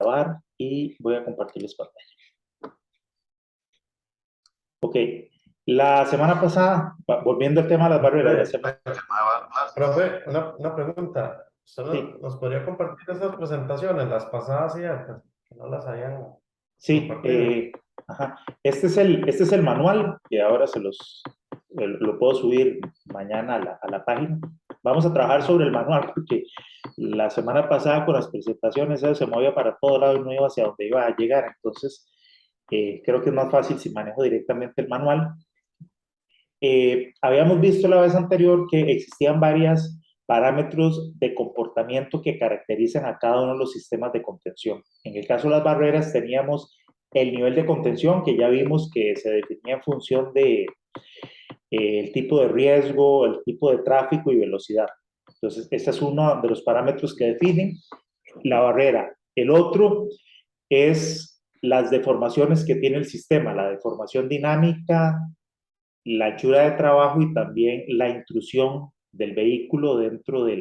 grabar y voy a compartirles pantalla. Ok, la semana pasada, volviendo al tema de las barreras, Profe, una pregunta. ¿Usted sí, nos podría compartir esas presentaciones, las pasadas y estas, que no las habían sí, compartido? ajá. Este es el manual que ahora lo puedo subir mañana a la página. Vamos a trabajar sobre el manual porque la semana pasada con las presentaciones eso se movía para todo lado y no iba hacia donde iba a llegar. Entonces, creo que es más fácil si manejo directamente el manual. Habíamos visto la vez anterior que existían varios parámetros de comportamiento que caracterizan a cada uno de los sistemas de contención. En el caso de las barreras teníamos el nivel de contención, que ya vimos que se definía en función de el tipo de riesgo, el tipo de tráfico y velocidad. Entonces, este es uno de los parámetros que definen la barrera. El otro es las deformaciones que tiene el sistema, la deformación dinámica, la anchura de trabajo y también la intrusión del vehículo dentro de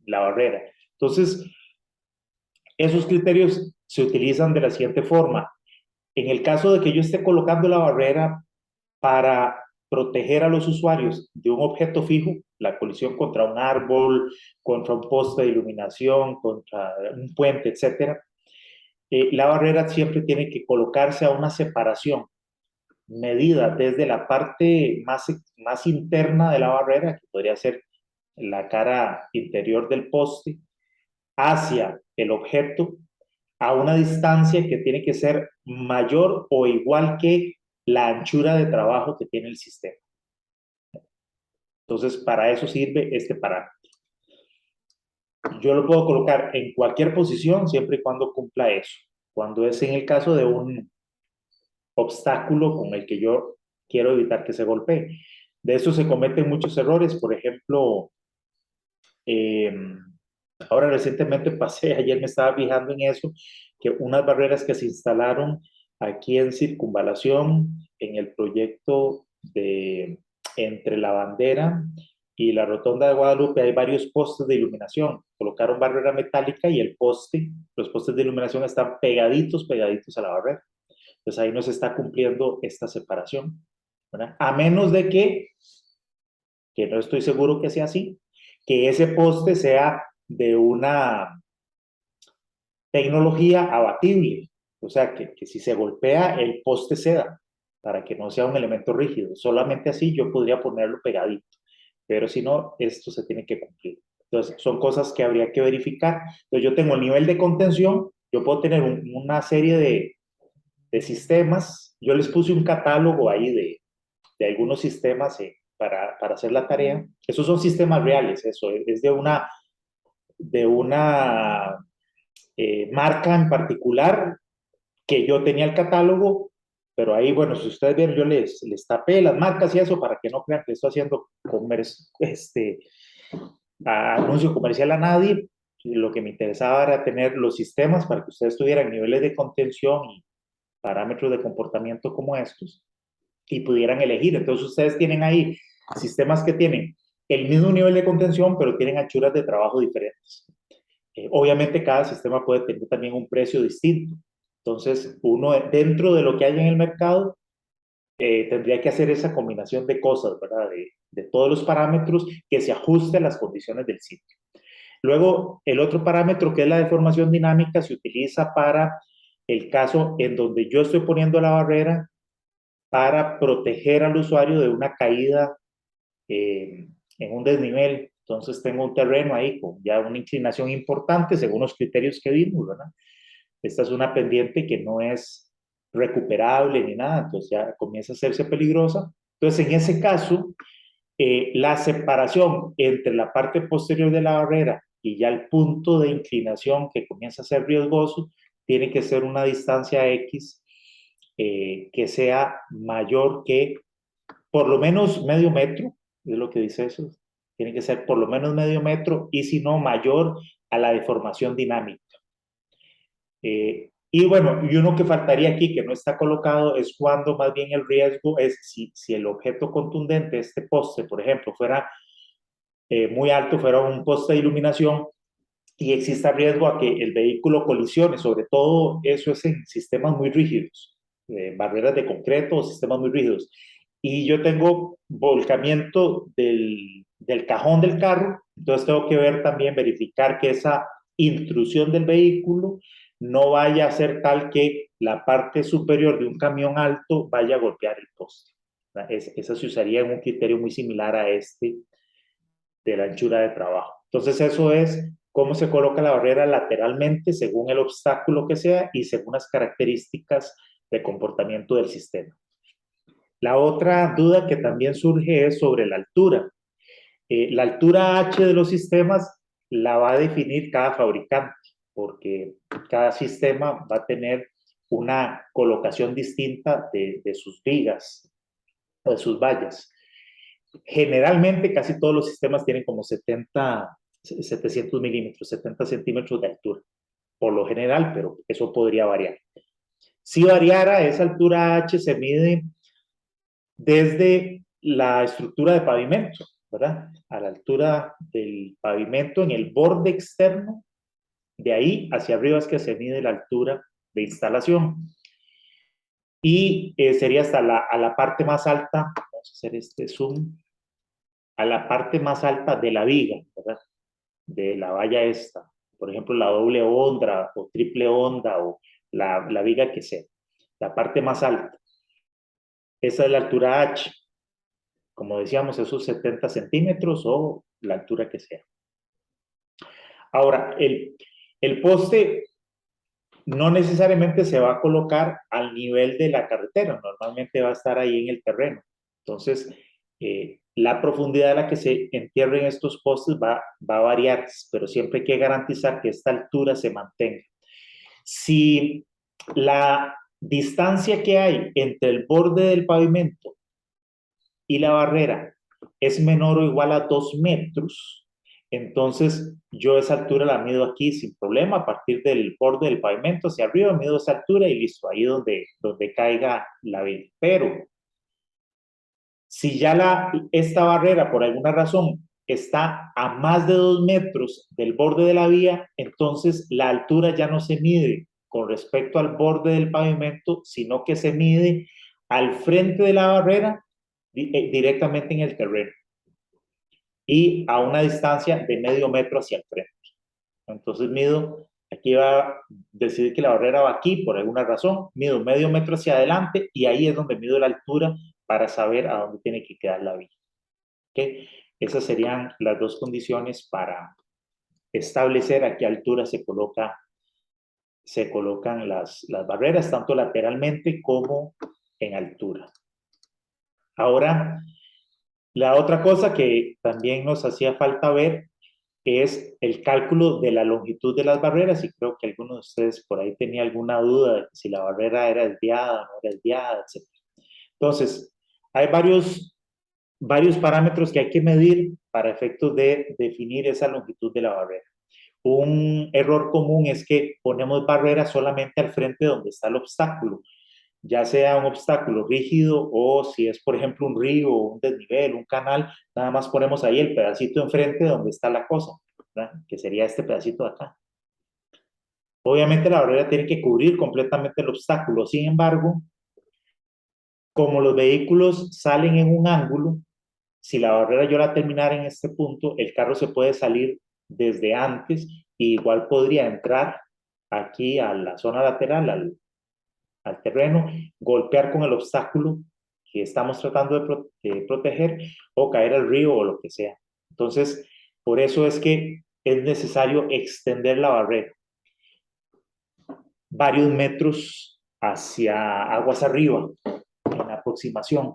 la barrera. Entonces, esos criterios se utilizan de la siguiente forma. En el caso de que yo esté colocando la barrera para proteger a los usuarios de un objeto fijo, la colisión contra un árbol, contra un poste de iluminación, contra un puente, etcétera, la barrera siempre tiene que colocarse a una separación medida desde la parte más interna de la barrera, que podría ser la cara interior del poste, hacia el objeto a una distancia que tiene que ser mayor o igual que la anchura de trabajo que tiene el sistema. Entonces, para eso sirve este parámetro. Yo lo puedo colocar en cualquier posición siempre y cuando cumpla eso. Cuando es en el caso de un obstáculo con el que yo quiero evitar que se golpee. De eso se cometen muchos errores. Por ejemplo, eh, ahora recientemente pasé, ayer me estaba fijando en eso, que unas barreras que se instalaron aquí en Circunvalación, en el proyecto de entre la bandera y la rotonda de Guadalupe, hay varios postes de iluminación. Colocaron barrera metálica y los postes de iluminación están pegaditos a la barrera. Entonces ahí no se está cumpliendo esta separación, ¿verdad? A menos de que no estoy seguro que sea así, que ese poste sea de una tecnología abatible, o sea, que si se golpea el poste ceda, para que no sea un elemento rígido. Solamente así yo podría ponerlo pegadito, pero si no, esto se tiene que cumplir. Entonces, son cosas que habría que verificar. Entonces, yo tengo el nivel de contención, yo puedo tener una serie de sistemas. Yo les puse un catálogo ahí de algunos sistemas para hacer la tarea. Esos son sistemas reales, eso es de una marca en particular que yo tenía el catálogo, pero ahí, bueno, si ustedes ven, yo les tapé las marcas y eso para que no crean que estoy haciendo anuncio comercial a nadie. Lo que me interesaba era tener los sistemas para que ustedes tuvieran niveles de contención y parámetros de comportamiento como estos y pudieran elegir. Entonces ustedes tienen ahí sistemas que tienen el mismo nivel de contención, pero tienen anchuras de trabajo diferentes. Obviamente cada sistema puede tener también un precio distinto. Entonces uno dentro de lo que hay en el mercado tendría que hacer esa combinación de cosas, ¿verdad? De todos los parámetros que se ajuste a las condiciones del sitio. Luego, el otro parámetro que es la deformación dinámica se utiliza para el caso en donde yo estoy poniendo la barrera para proteger al usuario de una caída en un desnivel. Entonces tengo un terreno ahí con ya una inclinación importante según los criterios que vimos, ¿verdad? Esta es una pendiente que no es recuperable ni nada, entonces ya comienza a hacerse peligrosa. Entonces, en ese caso, la separación entre la parte posterior de la barrera y ya el punto de inclinación que comienza a ser riesgoso, tiene que ser una distancia X que sea mayor que por lo menos medio metro, es lo que dice eso, tiene que ser por lo menos medio metro y si no mayor a la deformación dinámica. Y bueno, y uno que faltaría aquí que no está colocado es cuando más bien el riesgo es si el objeto contundente, este poste, por ejemplo, fuera muy alto, fuera un poste de iluminación, y exista riesgo a que el vehículo colisione, sobre todo eso es en sistemas muy rígidos, barreras de concreto o sistemas muy rígidos. Y yo tengo volcamiento del cajón del carro, entonces tengo que ver también, verificar que esa intrusión del vehículo no vaya a ser tal que la parte superior de un camión alto vaya a golpear el poste. Esa se usaría en un criterio muy similar a este de la anchura de trabajo. Entonces eso es cómo se coloca la barrera lateralmente según el obstáculo que sea y según las características de comportamiento del sistema. La otra duda que también surge es sobre la altura. La altura H de los sistemas la va a definir cada fabricante, porque cada sistema va a tener una colocación distinta de sus vigas o de sus vallas. Generalmente casi todos los sistemas tienen como 700 milímetros, 70 centímetros de altura, por lo general, pero eso podría variar. Si variara, esa altura H se mide desde la estructura de pavimento, ¿verdad? A la altura del pavimento en el borde externo, de ahí hacia arriba es que se mide la altura de instalación. Y sería hasta a la parte más alta, vamos a hacer este zoom, a la parte más alta de la viga, ¿verdad? De la valla esta, por ejemplo, la doble onda o triple onda o la viga que sea, la parte más alta. Esa es la altura H, como decíamos, esos 70 centímetros o la altura que sea. Ahora, el poste no necesariamente se va a colocar al nivel de la carretera, normalmente va a estar ahí en el terreno. Entonces, la profundidad a la que se entierren estos postes va a variar, pero siempre hay que garantizar que esta altura se mantenga. Si la distancia que hay entre el borde del pavimento y la barrera es menor o igual a 2 metros, entonces yo esa altura la mido aquí sin problema, a partir del borde del pavimento hacia arriba, mido esa altura y listo, ahí donde caiga la vía. Pero si ya esta barrera por alguna razón está a más de 2 metros del borde de la vía, entonces la altura ya no se mide con respecto al borde del pavimento, sino que se mide al frente de la barrera directamente en el terreno y a una distancia de medio metro hacia el frente. Entonces mido, aquí va a decidir que la barrera va aquí por alguna razón, mido medio metro hacia adelante y ahí es donde mido la altura para saber a dónde tiene que quedar la vía. ¿Okay? Esas serían las dos condiciones para establecer a qué altura se colocan las barreras, tanto lateralmente como en altura. Ahora, la otra cosa que también nos hacía falta ver es el cálculo de la longitud de las barreras y creo que algunos de ustedes por ahí tenía alguna duda de si la barrera era desviada o no era desviada, etc. Entonces, hay varios parámetros que hay que medir para efectos de definir esa longitud de la barrera. Un error común es que ponemos barreras solamente al frente donde está el obstáculo, ya sea un obstáculo rígido o si es, por ejemplo, un río, un desnivel, un canal, nada más ponemos ahí el pedacito enfrente donde está la cosa, ¿verdad? Que sería este pedacito de acá. Obviamente la barrera tiene que cubrir completamente el obstáculo, sin embargo, como los vehículos salen en un ángulo, si la barrera yo la terminara en este punto, el carro se puede salir desde antes y igual podría entrar aquí a la zona lateral, al terreno, golpear con el obstáculo que estamos tratando de proteger o caer al río o lo que sea. Entonces, por eso es que es necesario extender la barrera varios metros hacia aguas arriba en la aproximación.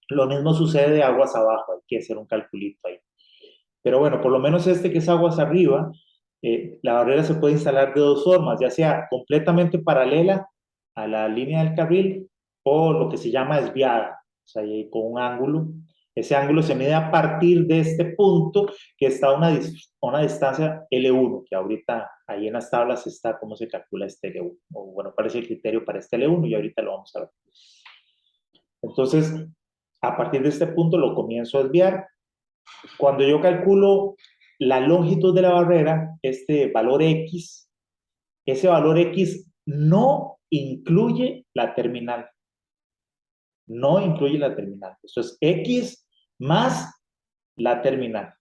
Lo mismo sucede de aguas abajo, hay que hacer un calculito ahí. Pero bueno, por lo menos este que es aguas arriba, la barrera se puede instalar de dos formas, ya sea completamente paralela a la línea del carril o lo que se llama desviada, o sea, con un ángulo. Ese ángulo se mide a partir de este punto que está a una distancia L1, que ahorita ahí en las tablas está cómo se calcula este L1, o bueno, cuál es el criterio para este L1 y ahorita lo vamos a ver. Entonces, a partir de este punto lo comienzo a desviar. Cuando yo calculo la longitud de la barrera, este valor X, ese valor X no incluye la terminal. No incluye la terminal. Esto es X más la terminal.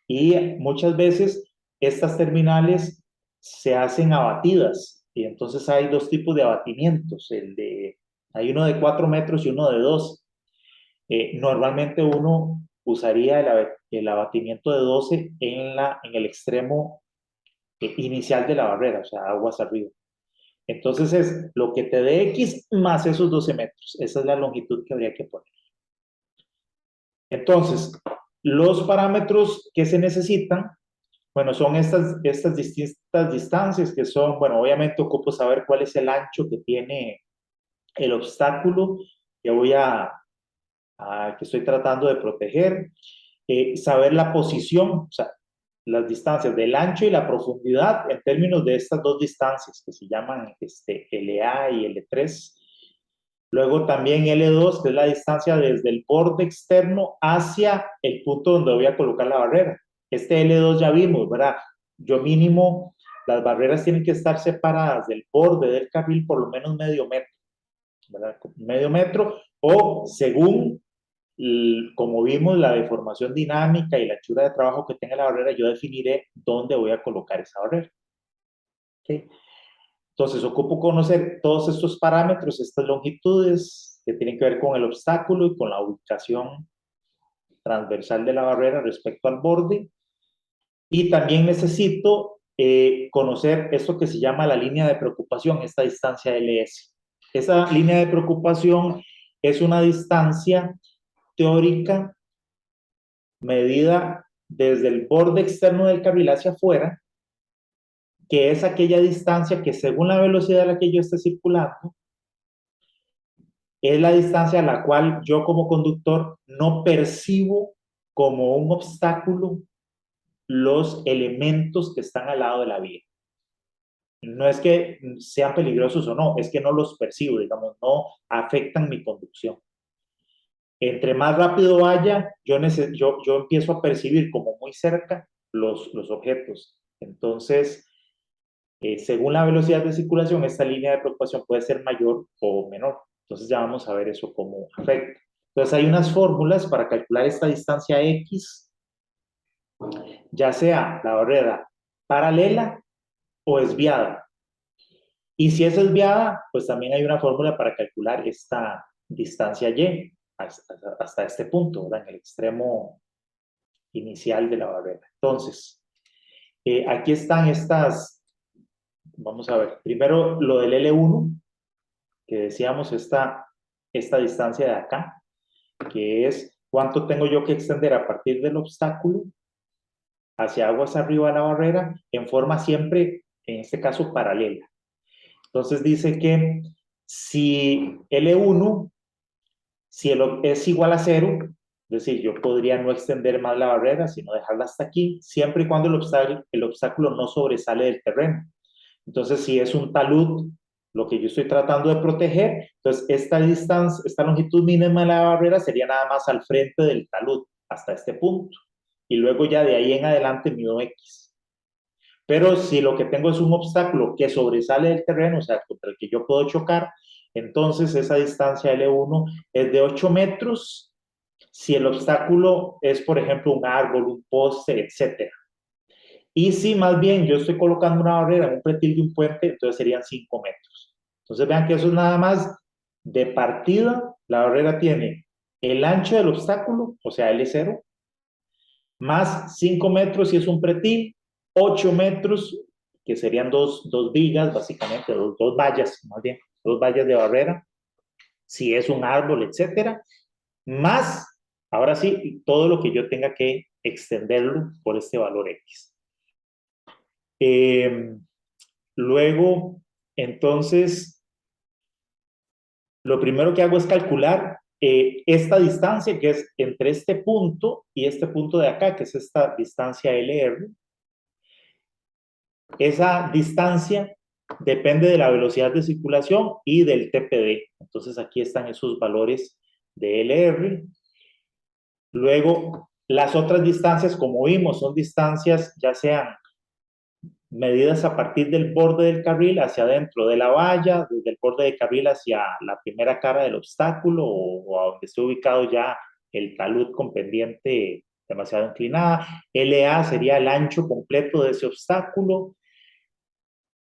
Y muchas veces estas terminales se hacen abatidas. Y entonces hay dos tipos de abatimientos. Hay uno de 4 metros y uno de 2. Normalmente uno usaría el abatimiento de 12 en el extremo inicial de la barrera, o sea, aguas arriba. Entonces es lo que te dé X más esos 12 metros. Esa es la longitud que habría que poner. Entonces, los parámetros que se necesitan, bueno, son estas distintas distancias que son, bueno, obviamente ocupo saber cuál es el ancho que tiene el obstáculo que estoy tratando de proteger, saber la posición, o sea, las distancias del ancho y la profundidad en términos de estas dos distancias que se llaman LA y L3. Luego también L2, que es la distancia desde el borde externo hacia el punto donde voy a colocar la barrera. Este L2 ya vimos, ¿verdad? Yo mínimo, las barreras tienen que estar separadas del borde del carril por lo menos medio metro, ¿verdad? Medio metro, o según, como vimos, la deformación dinámica y la anchura de trabajo que tenga la barrera, yo definiré dónde voy a colocar esa barrera. ¿Okay? Entonces, ocupo conocer todos estos parámetros, estas longitudes que tienen que ver con el obstáculo y con la ubicación transversal de la barrera respecto al borde. Y también necesito conocer esto que se llama la línea de preocupación, esta distancia LS. Esa línea de preocupación es una distancia teórica medida desde el borde externo del carril hacia afuera, que es aquella distancia que según la velocidad a la que yo esté circulando, es la distancia a la cual yo como conductor no percibo como un obstáculo los elementos que están al lado de la vía. No es que sean peligrosos o no, es que no los percibo, digamos, no afectan mi conducción. Entre más rápido vaya, yo empiezo a percibir como muy cerca los objetos. Entonces, según la velocidad de circulación, esta línea de preocupación puede ser mayor o menor. Entonces ya vamos a ver eso cómo afecta. Entonces hay unas fórmulas para calcular esta distancia X, ya sea la barrera paralela o desviada. Y si es desviada, pues también hay una fórmula para calcular esta distancia Y hasta este punto, ¿verdad? En el extremo inicial de la barrera. Entonces, aquí están estas, vamos a ver, primero lo del L1, que decíamos esta distancia de acá, que es cuánto tengo yo que extender a partir del obstáculo hacia aguas arriba de la barrera, en forma siempre, en este caso, paralela. Entonces dice que si L1, si es igual a 0, es decir, yo podría no extender más la barrera, sino dejarla hasta aquí, siempre y cuando el obstáculo no sobresale del terreno. Entonces, si es un talud, lo que yo estoy tratando de proteger, entonces esta distancia, esta longitud mínima de la barrera sería nada más al frente del talud, hasta este punto. Y luego ya de ahí en adelante mido X. Pero si lo que tengo es un obstáculo que sobresale del terreno, o sea, contra el que yo puedo chocar, entonces esa distancia L1 es de 8 metros si el obstáculo es, por ejemplo, un árbol, un poste, etc. Y si más bien yo estoy colocando una barrera en un pretil de un puente, entonces serían 5 metros. Entonces vean que eso es nada más de partida. La barrera tiene el ancho del obstáculo, o sea, L0, más 5 metros si es un pretil, 8 metros, que serían dos vigas, básicamente, dos vallas, más bien, dos vallas de barrera, si es un árbol, etcétera, más, ahora sí, todo lo que yo tenga que extenderlo por este valor X. Luego, entonces, lo primero que hago es calcular esta distancia que es entre este punto y este punto de acá, que es esta distancia LR. Esa distancia depende de la velocidad de circulación y del TPD. Entonces aquí están esos valores de LR. Luego, Las otras distancias, como vimos, son distancias ya sean medidas a partir del borde del carril hacia adentro de la valla, desde el borde del carril hacia la primera cara del obstáculo o a donde esté ubicado ya el talud con pendiente demasiado inclinada. LA sería el ancho completo de ese obstáculo,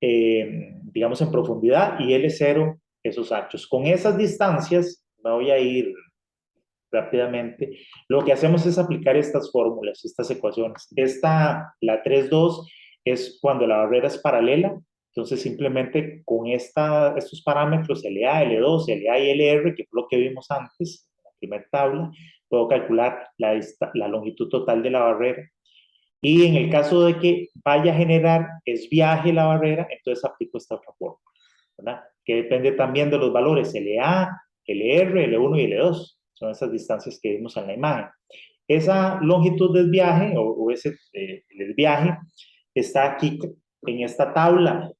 digamos en profundidad, y L0 esos anchos. Con esas distancias, me voy a ir rápidamente, lo que hacemos es aplicar estas fórmulas, estas ecuaciones. La 3.2, es cuando la barrera es paralela, entonces simplemente con estos parámetros, LA, L2, LA y LR, que fue lo que vimos antes, en la primera tabla, puedo calcular la longitud total de la barrera. Y en el caso de que vaya a generar esviaje la barrera, entonces aplico esta otra fórmula, ¿verdad? Que depende también de los valores LA, LR, L1 y L2. Son esas distancias que vimos en la imagen. Esa longitud del viaje o ese el desviaje está aquí en esta tabla.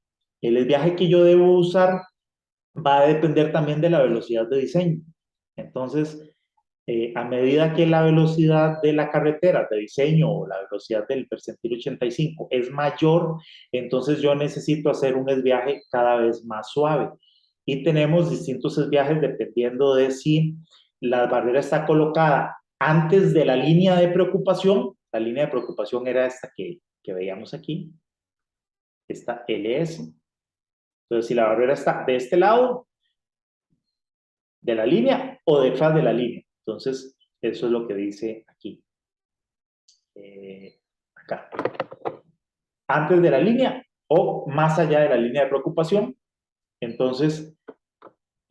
El desviaje que yo debo usar va a depender también de la velocidad de diseño. Entonces, a medida que la velocidad de la carretera de diseño o la velocidad del percentil 85 es mayor, entonces yo necesito hacer un desviaje cada vez más suave. Y tenemos distintos desviajes dependiendo de si la barrera está colocada antes de la línea de preocupación. La línea de preocupación era esta que veíamos aquí, esta LS. Entonces, si la barrera está de este lado de la línea o detrás de la línea. Entonces, eso es lo que dice aquí. Acá. Antes de la línea o más allá de la línea de preocupación. Entonces,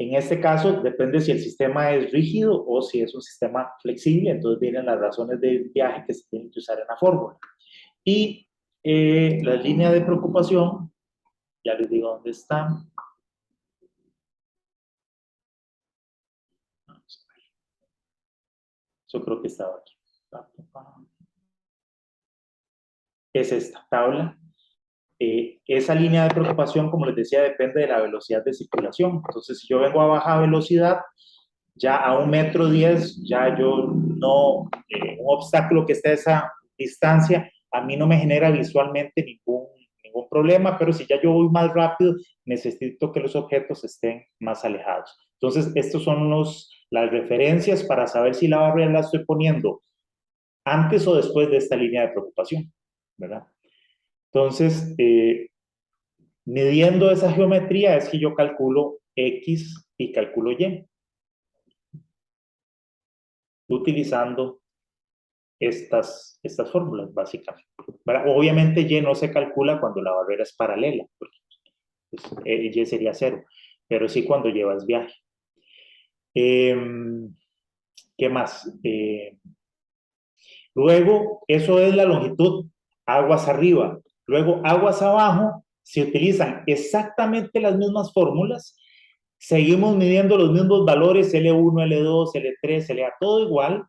en este caso, depende si el sistema es rígido o si es un sistema flexible. Entonces, vienen las razones de viaje que se tienen que usar en la fórmula. Y la línea de preocupación, ya les digo dónde está. Yo creo que estaba aquí. Es esta tabla. Esa línea de preocupación, como les decía, depende de la velocidad de circulación. Entonces, si yo vengo a baja velocidad, ya a 1,10 m, ya yo no, un obstáculo que esté a esa distancia, a mí no me genera visualmente ningún problema, pero si ya yo voy más rápido, necesito que los objetos estén más alejados. Entonces, estos son las referencias para saber si la barrera la estoy poniendo antes o después de esta línea de preocupación, ¿verdad? Entonces, midiendo esa geometría es que yo calculo X y calculo Y, utilizando estas fórmulas, básicamente. ¿Verdad? Obviamente Y no se calcula cuando la barrera es paralela, porque pues, Y sería 0, pero sí cuando llevas viaje. ¿Qué más? Luego, eso es la longitud, aguas arriba. Luego, aguas abajo, se utilizan exactamente las mismas fórmulas. Seguimos midiendo los mismos valores, L1, L2, L3, LA, todo igual,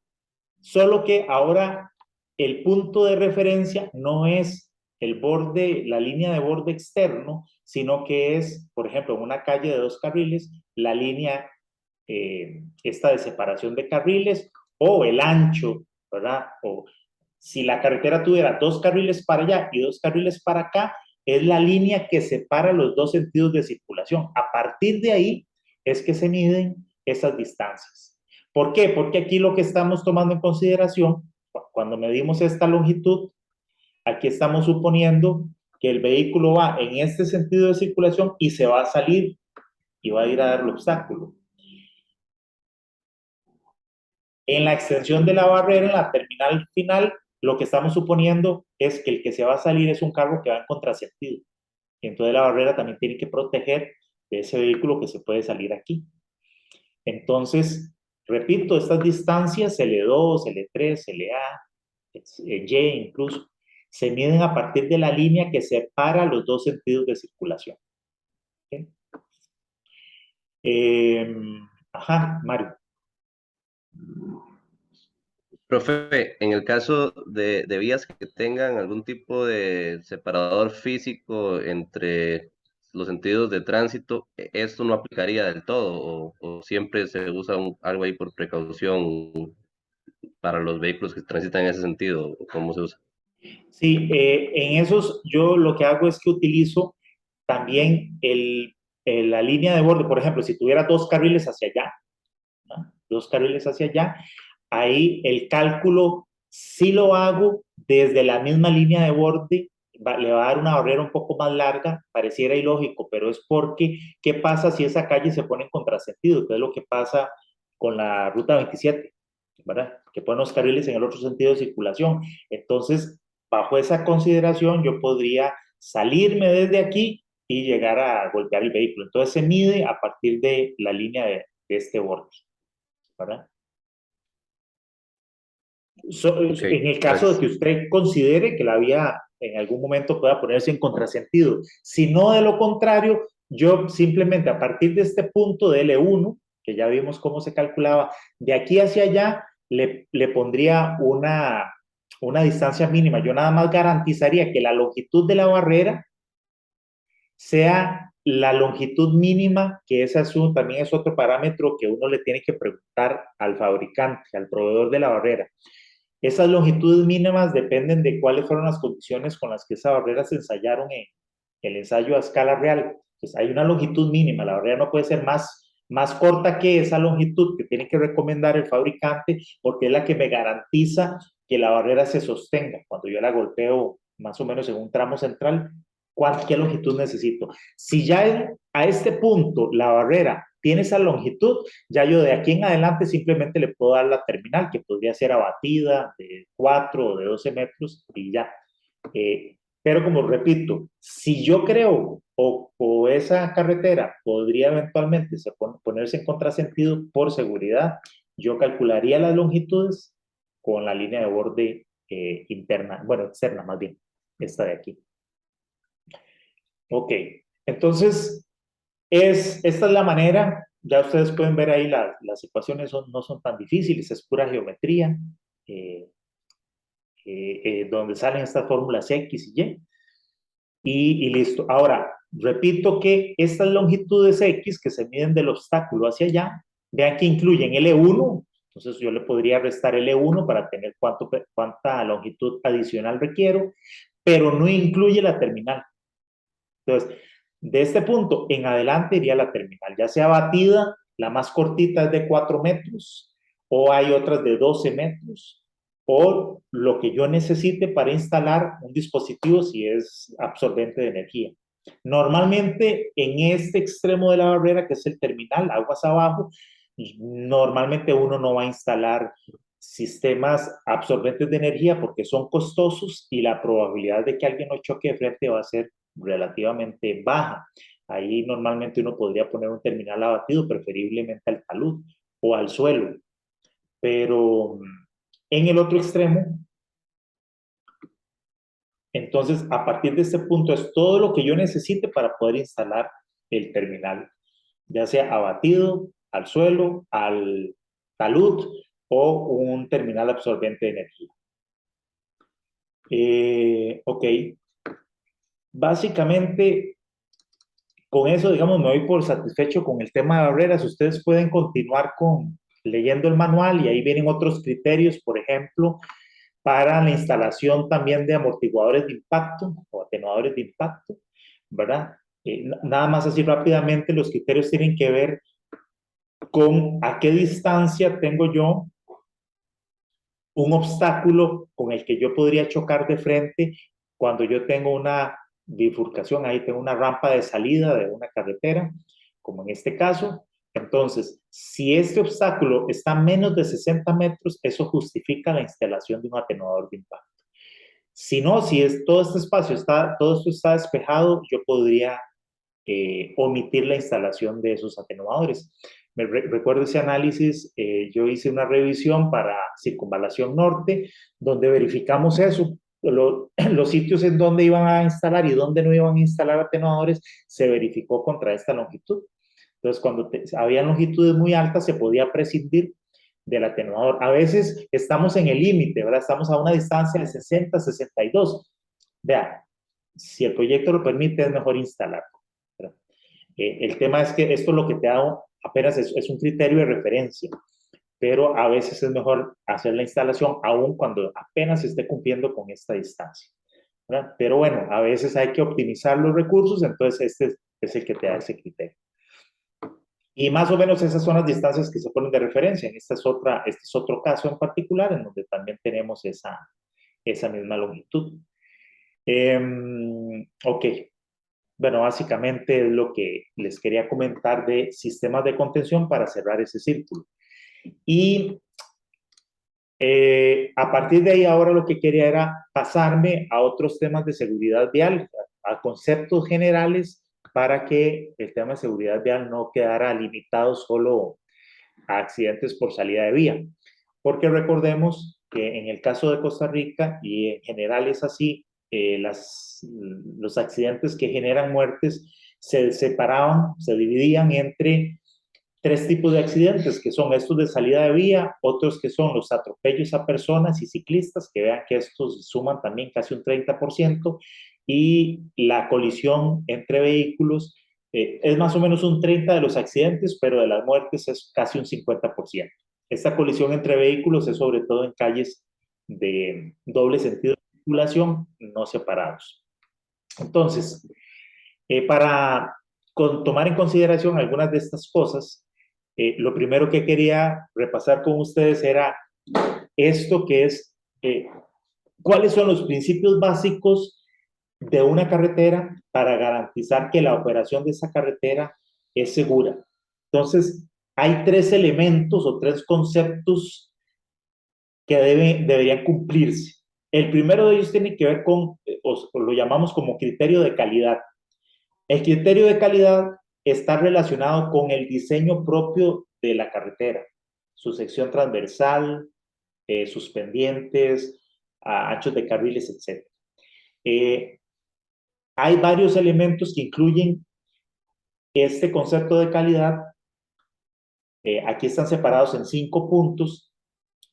solo que ahora el punto de referencia no es el borde, la línea de borde externo, sino que es, por ejemplo, en una calle de 2 carriles, la línea esta de separación de carriles o el ancho, ¿verdad? O si la carretera tuviera 2 carriles para allá y 2 carriles para acá, es la línea que separa los 2 sentidos de circulación. A partir de ahí es que se miden esas distancias. ¿Por qué? Porque aquí lo que estamos tomando en consideración, cuando medimos esta longitud, aquí estamos suponiendo que el vehículo va en este sentido de circulación y se va a salir y va a ir a dar el obstáculo. En la extensión de la barrera, en la terminal final, lo que estamos suponiendo es que el que se va a salir es un carro que va en contrasentido. Y entonces la barrera también tiene que proteger de ese vehículo que se puede salir aquí. Entonces, repito, estas distancias L2, L3, LA, Y incluso, se miden a partir de la línea que separa los 2 sentidos de circulación. ¿Okay? Mario. Profe, en el caso de vías que tengan algún tipo de separador físico entre los sentidos de tránsito, ¿esto no aplicaría del todo o siempre se usa algo ahí por precaución? para los vehículos que transitan en ese sentido? ¿Cómo se usa? Sí, en esos yo lo que hago es que utilizo también la línea de borde. Por ejemplo, si tuviera dos carriles hacia allá, ¿no? Dos carriles hacia allá, ahí el cálculo sí lo hago desde la misma línea de borde. Le va a dar una barrera un poco más larga, pareciera ilógico, pero es porque, ¿qué pasa si esa calle se pone en contrasentido? ¿Qué es lo que pasa con la ruta 27? ¿Verdad? Que ponen los carriles en el otro sentido de circulación. Entonces, bajo esa consideración, yo podría salirme desde aquí y llegar a golpear el vehículo. Entonces, se mide a partir de la línea de este borde, ¿verdad? Ok, En el caso de gracias. que usted considere que la vía en algún momento pueda ponerse en contrasentido. Si no, de lo contrario, yo simplemente a partir de este punto de L1, que ya vimos cómo se calculaba, de aquí hacia allá le pondría una distancia mínima. Yo nada más garantizaría que la longitud de la barrera sea la longitud mínima, que esa también es otro parámetro que uno le tiene que preguntar al fabricante, al proveedor de la barrera. Esas longitudes mínimas dependen de cuáles fueron las condiciones con las que esas barreras se ensayaron en el ensayo a escala real. Entonces, hay una longitud mínima, la barrera no puede ser más corta que esa longitud que tiene que recomendar el fabricante, porque es la que me garantiza que la barrera se sostenga. Cuando yo la golpeo más o menos en un tramo central, ¿qué longitud necesito? Si ya a este punto la barrera tiene esa longitud, ya yo de aquí en adelante simplemente le puedo dar la terminal, que podría ser abatida de 4 o de 12 metros y ya. Pero como repito, si yo creo o esa carretera podría eventualmente ponerse en contrasentido por seguridad, yo calcularía las longitudes con la línea de borde interna, bueno, externa más bien, esta de aquí. Ok, entonces esta es la manera, ya ustedes pueden ver ahí las ecuaciones no son tan difíciles, es pura geometría, eh, donde salen estas fórmulas X y Y, y listo. Ahora, repito que estas longitudes X que se miden del obstáculo hacia allá, vean que incluyen L1, entonces yo le podría restar L1 para tener cuánta longitud adicional requiero, pero no incluye la terminal. Entonces, de este punto en adelante iría la terminal, ya sea batida, la más cortita es de 4 metros, o hay otras de 12 metros, o lo que yo necesite para instalar un dispositivo si es absorbente de energía. Normalmente en este extremo de la barrera, que es el terminal, aguas abajo, normalmente uno no va a instalar sistemas absorbentes de energía porque son costosos y la probabilidad de que alguien lo choque de frente va a ser relativamente baja. Ahí normalmente uno podría poner un terminal abatido, preferiblemente al talud o al suelo. Pero en el otro extremo, entonces a partir de este punto es todo lo que yo necesite para poder instalar el terminal, ya sea abatido, al suelo, al talud o un terminal absorbente de energía. Ok, básicamente con eso, digamos, me doy por satisfecho con el tema de barreras. Ustedes pueden continuar leyendo el manual y ahí vienen otros criterios, por ejemplo, para la instalación también de amortiguadores de impacto o atenuadores de impacto, ¿verdad? Nada más así rápidamente, los criterios tienen que ver con a qué distancia tengo yo un obstáculo con el que yo podría chocar de frente cuando yo tengo una bifurcación, ahí tengo una rampa de salida de una carretera, como en este caso. Entonces, si este obstáculo está a menos de 60 metros, eso justifica la instalación de un atenuador de impacto. Si no, si todo este espacio todo esto está despejado, yo podría omitir la instalación de esos atenuadores. Recuerdo ese análisis, yo hice una revisión para Circunvalación Norte, donde verificamos eso, los sitios en donde iban a instalar y donde no iban a instalar atenuadores, se verificó contra esta longitud. Entonces, cuando había longitudes muy altas, se podía prescindir del atenuador. A veces estamos en el límite, ¿verdad? Estamos a una distancia de 60, 62. Vea, si el proyecto lo permite, es mejor instalarlo. El tema es que esto lo que te da apenas es un criterio de referencia. pero a veces es mejor hacer la instalación aún cuando apenas se esté cumpliendo con esta distancia, ¿verdad? Pero bueno, a veces hay que optimizar los recursos, entonces este es el que te da ese criterio. Y más o menos esas son las distancias que se ponen de referencia. Este es otro caso en particular en donde también tenemos esa misma longitud. Ok, bueno, básicamente es lo que les quería comentar de sistemas de contención para cerrar ese círculo. Y a partir de ahí ahora lo que quería era pasarme a otros temas de seguridad vial, a conceptos generales para que el tema de seguridad vial no quedara limitado solo a accidentes por salida de vía. Porque recordemos que en el caso de Costa Rica, y en general es así, los accidentes que generan muertes se separaban, se dividían entre tres tipos de accidentes, que son estos de salida de vía, otros que son los atropellos a personas y ciclistas, que vean que estos suman también casi un 30%, y la colisión entre vehículos es más o menos un 30% de los accidentes, pero de las muertes es casi un 50%. Esta colisión entre vehículos es sobre todo en calles de doble sentido de circulación, no separados. Entonces, para tomar en consideración algunas de estas cosas, lo primero que quería repasar con ustedes era esto que es, cuáles son los principios básicos de una carretera para garantizar que la operación de esa carretera es segura. Entonces, hay tres elementos o tres conceptos que deberían cumplirse. El primero de ellos tiene que ver con, o lo llamamos como criterio de calidad. El criterio de calidad está relacionado con el diseño propio de la carretera, su sección transversal, sus pendientes, anchos de carriles, etc. Hay varios elementos que incluyen este concepto de calidad. Aquí están separados en 5 puntos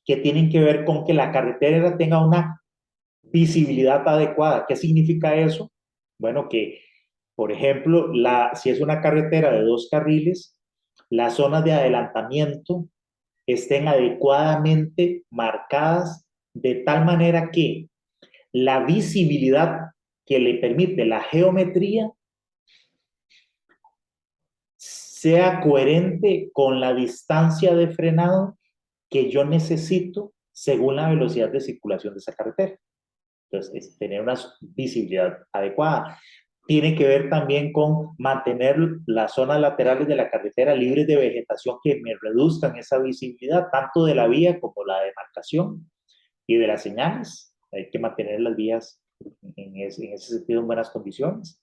que tienen que ver con que la carretera tenga una visibilidad adecuada. ¿Qué significa eso? Bueno, que, por ejemplo, si es una carretera de 2 carriles, las zonas de adelantamiento estén adecuadamente marcadas de tal manera que la visibilidad que le permite la geometría sea coherente con la distancia de frenado que yo necesito según la velocidad de circulación de esa carretera. Entonces, es tener una visibilidad adecuada. Tiene que ver también con mantener las zonas laterales de la carretera libres de vegetación que me reduzcan esa visibilidad, tanto de la vía como la demarcación y de las señales. Hay que mantener las vías en ese sentido en buenas condiciones.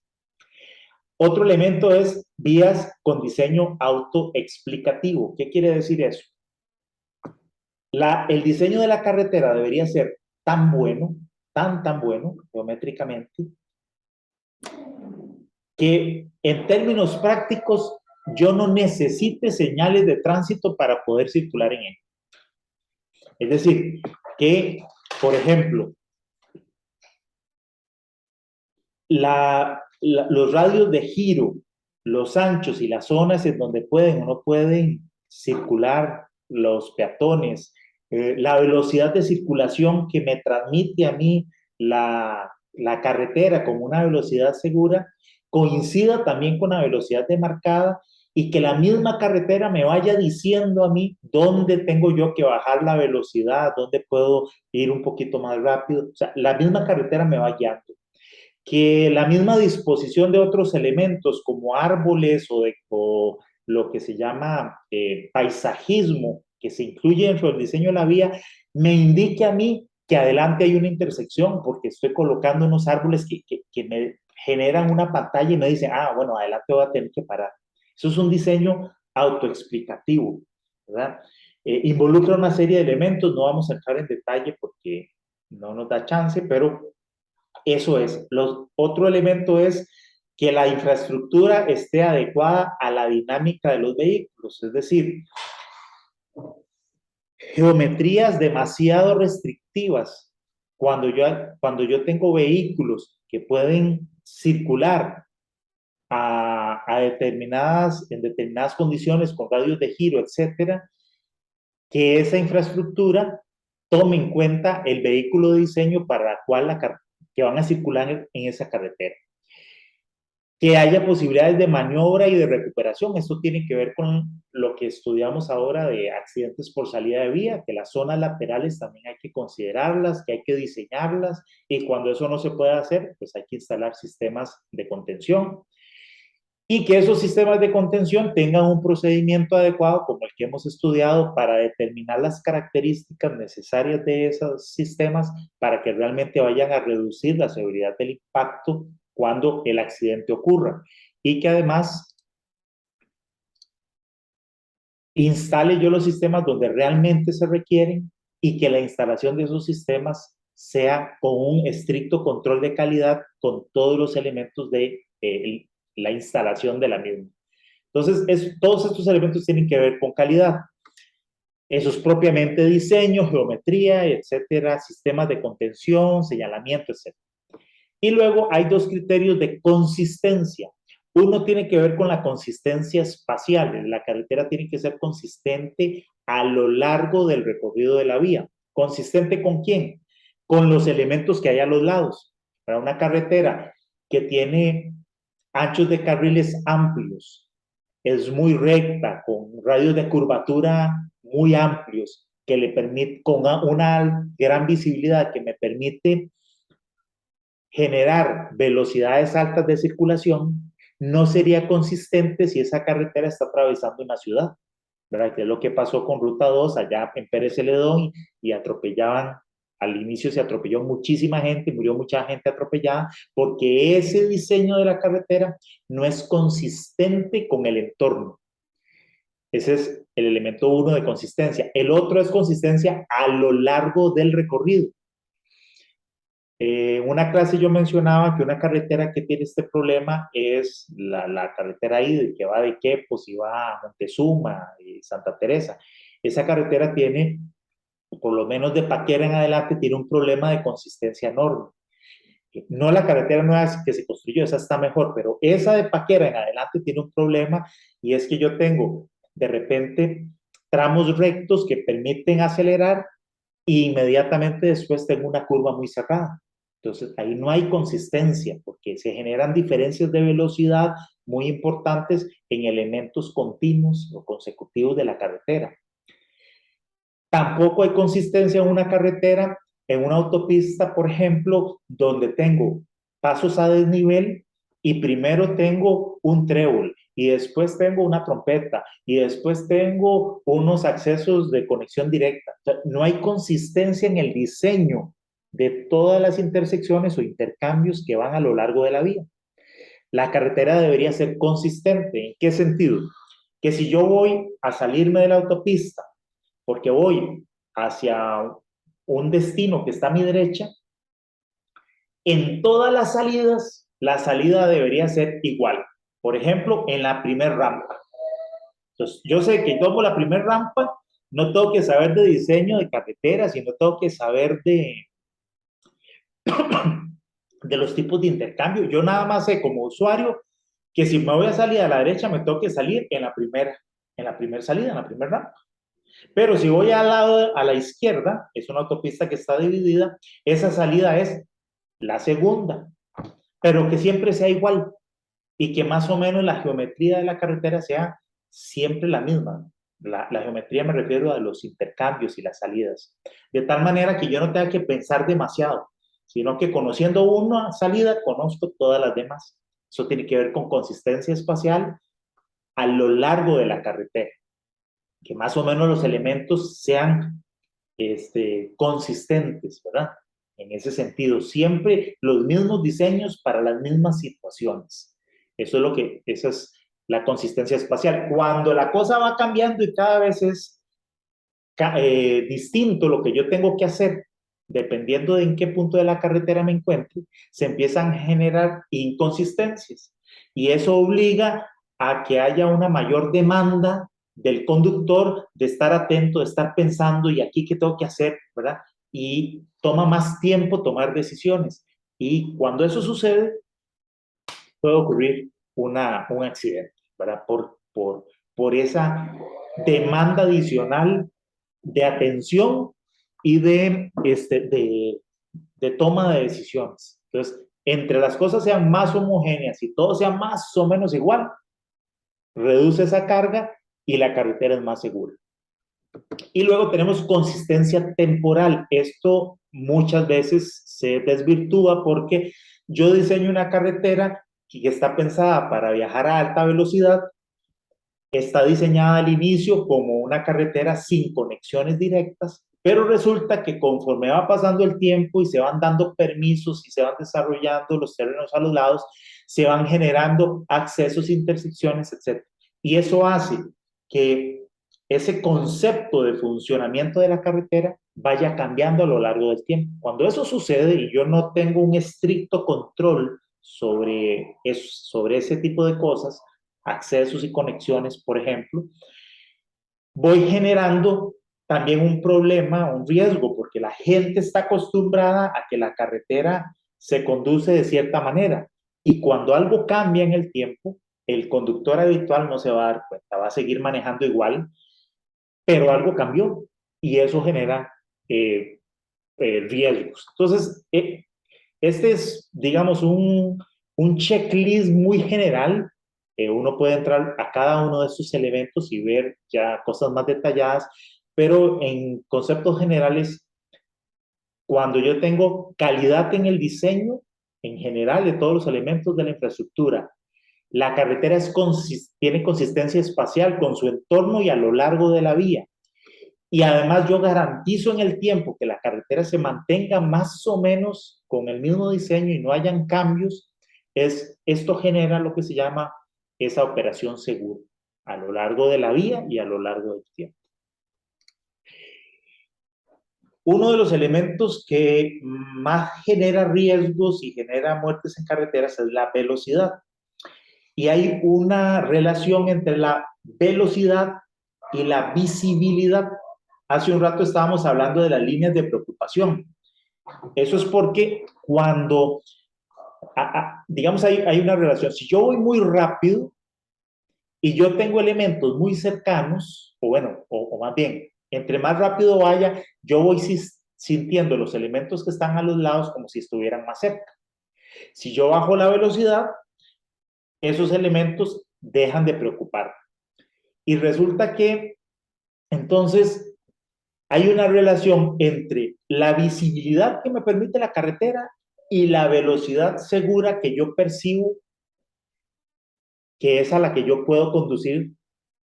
Otro elemento es vías con diseño autoexplicativo. ¿Qué quiere decir eso? El diseño de la carretera debería ser tan bueno, tan bueno geométricamente, que en términos prácticos yo no necesite señales de tránsito para poder circular en él. Es decir, que, por ejemplo, los radios de giro, los anchos y las zonas en donde pueden o no pueden circular los peatones, la velocidad de circulación que me transmite a mí la carretera como una velocidad segura, coincida también con la velocidad demarcada y que la misma carretera me vaya diciendo a mí dónde tengo yo que bajar la velocidad, dónde puedo ir un poquito más rápido. O sea, la misma carretera me va guiando. Que la misma disposición de otros elementos como árboles o lo que se llama paisajismo que se incluye dentro del diseño de la vía me indique a mí que adelante hay una intersección porque estoy colocando unos árboles que me generan una pantalla y me dicen, bueno, adelante voy a tener que parar. Eso es un diseño autoexplicativo, ¿verdad? Involucra una serie de elementos, no vamos a entrar en detalle porque no nos da chance, pero eso es. Otro elemento es que la infraestructura esté adecuada a la dinámica de los vehículos, es decir, geometrías demasiado restrictivas. Cuando yo tengo vehículos que pueden circular en determinadas condiciones con radios de giro, etcétera, que esa infraestructura tome en cuenta el vehículo de diseño para la cual que van a circular en esa carretera. Que haya posibilidades de maniobra y de recuperación. Esto tiene que ver con lo que estudiamos ahora de accidentes por salida de vía, que las zonas laterales también hay que considerarlas, que hay que diseñarlas, y cuando eso no se puede hacer, pues hay que instalar sistemas de contención. Y que esos sistemas de contención tengan un procedimiento adecuado como el que hemos estudiado para determinar las características necesarias de esos sistemas para que realmente vayan a reducir la severidad del impacto cuando el accidente ocurra. Y que además instale yo los sistemas donde realmente se requieren y que la instalación de esos sistemas sea con un estricto control de calidad con todos los elementos de la instalación de la misma. Entonces, todos estos elementos tienen que ver con calidad. Eso es propiamente diseño, geometría, etcétera, sistemas de contención, señalamiento, etcétera. Y luego hay dos criterios de consistencia. Uno tiene que ver con la consistencia espacial. La carretera tiene que ser consistente a lo largo del recorrido de la vía. ¿Consistente con quién? Con los elementos que hay a los lados. Para una carretera que tiene anchos de carriles amplios, es muy recta, con radios de curvatura muy amplios, que le permite, con una gran visibilidad que me permite generar velocidades altas de circulación, no sería consistente si esa carretera está atravesando una ciudad, ¿verdad? Que es lo que pasó con Ruta 2 allá en Pérez Celedón y atropellaban, al inicio se atropelló muchísima gente, murió mucha gente atropellada, porque ese diseño de la carretera no es consistente con el entorno. Ese es el elemento uno de consistencia. El otro es consistencia a lo largo del recorrido. En una clase yo mencionaba que una carretera que tiene este problema es la carretera ahí que va de Quepos y va a Montezuma y Santa Teresa. Esa carretera tiene, por lo menos de Paquera en adelante, tiene un problema de consistencia enorme. No la carretera nueva que se construyó, esa está mejor, pero esa de Paquera en adelante tiene un problema y es que yo tengo de repente tramos rectos que permiten acelerar e inmediatamente después tengo una curva muy cerrada. Entonces, ahí no hay consistencia porque se generan diferencias de velocidad muy importantes en elementos continuos o consecutivos de la carretera. Tampoco hay consistencia en una carretera, en una autopista, por ejemplo, donde tengo pasos a desnivel y primero tengo un trébol y después tengo una trompeta y después tengo unos accesos de conexión directa. O sea, no hay consistencia en el diseño de todas las intersecciones o intercambios que van a lo largo de la vía. La carretera debería ser consistente. ¿En qué sentido? Que si yo voy a salirme de la autopista porque voy hacia un destino que está a mi derecha, en todas las salidas, la salida debería ser igual. Por ejemplo, en la primera rampa. Entonces, yo sé que tomo la primera rampa, no tengo que saber de diseño de carreteras y no tengo que saber de los tipos de intercambio. Yo nada más sé como usuario que si me voy a salir a la derecha, me tengo que salir en la primera salida, en la primera rampa. Pero si voy al lado, a la izquierda, es una autopista que está dividida, esa salida es la segunda, pero que siempre sea igual y que más o menos la geometría de la carretera sea siempre la misma. La geometría me refiero a los intercambios y las salidas. De tal manera que yo no tenga que pensar demasiado, sino que conociendo una salida, conozco todas las demás. Eso tiene que ver con consistencia espacial a lo largo de la carretera. Que más o menos los elementos sean consistentes, ¿verdad? En ese sentido, siempre los mismos diseños para las mismas situaciones. Esa es la consistencia espacial. Cuando la cosa va cambiando y cada vez es distinto lo que yo tengo que hacer, dependiendo de en qué punto de la carretera me encuentre, se empiezan a generar inconsistencias. Y eso obliga a que haya una mayor demanda del conductor de estar atento, de estar pensando y aquí qué tengo que hacer, ¿verdad? Y toma más tiempo tomar decisiones. Y cuando eso sucede, puede ocurrir un accidente, ¿verdad? Por esa demanda adicional de atención y de toma de decisiones. Entonces, entre las cosas sean más homogéneas y todo sea más o menos igual, reduce esa carga y la carretera es más segura. Y luego tenemos consistencia temporal. Esto muchas veces se desvirtúa porque yo diseño una carretera que está pensada para viajar a alta velocidad, está diseñada al inicio como una carretera sin conexiones directas, pero resulta que conforme va pasando el tiempo y se van dando permisos y se van desarrollando los terrenos a los lados, se van generando accesos, intersecciones, etc. Y eso hace que ese concepto de funcionamiento de la carretera vaya cambiando a lo largo del tiempo. Cuando eso sucede y yo no tengo un estricto control sobre ese tipo de cosas, accesos y conexiones, por ejemplo, voy generando también un problema, un riesgo, porque la gente está acostumbrada a que la carretera se conduce de cierta manera. Y cuando algo cambia en el tiempo, el conductor habitual no se va a dar cuenta, va a seguir manejando igual, pero algo cambió y eso genera riesgos. Entonces, este es, digamos, un checklist muy general. Uno puede entrar a cada uno de estos elementos y ver ya cosas más detalladas, pero en conceptos generales, cuando yo tengo calidad en el diseño, en general, de todos los elementos de la infraestructura, la carretera tiene consistencia espacial con su entorno y a lo largo de la vía. Y además yo garantizo en el tiempo que la carretera se mantenga más o menos con el mismo diseño y no hayan cambios, esto genera lo que se llama esa operación segura a lo largo de la vía y a lo largo del tiempo. Uno de los elementos que más genera riesgos y genera muertes en carreteras es la velocidad. Y hay una relación entre la velocidad y la visibilidad. Hace un rato estábamos hablando de las líneas de preocupación. Eso es porque cuando, digamos, hay una relación. Si yo voy muy rápido y yo tengo elementos muy cercanos, o bueno, o más bien, entre más rápido vaya, yo voy sintiendo los elementos que están a los lados como si estuvieran más cerca. Si yo bajo la velocidad, esos elementos dejan de preocupar. Y resulta que, entonces, hay una relación entre la visibilidad que me permite la carretera y la velocidad segura que yo percibo, que es a la que yo puedo conducir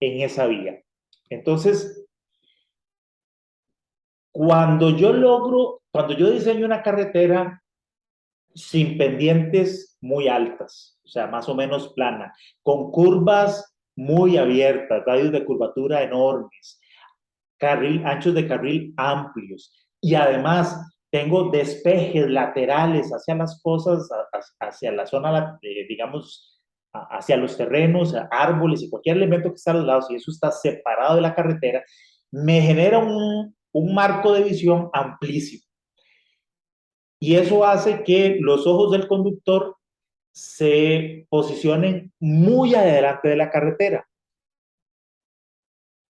en esa vía. Entonces, cuando yo diseño una carretera sin pendientes muy altas, o sea, más o menos plana, con curvas muy abiertas, radios de curvatura enormes, anchos de carril amplios, y además tengo despejes laterales hacia las cosas, hacia la zona, digamos, hacia los terrenos, árboles y cualquier elemento que está a los lados, y eso está separado de la carretera, me genera un marco de visión amplísimo. Y eso hace que los ojos del conductor se posicionen muy adelante de la carretera.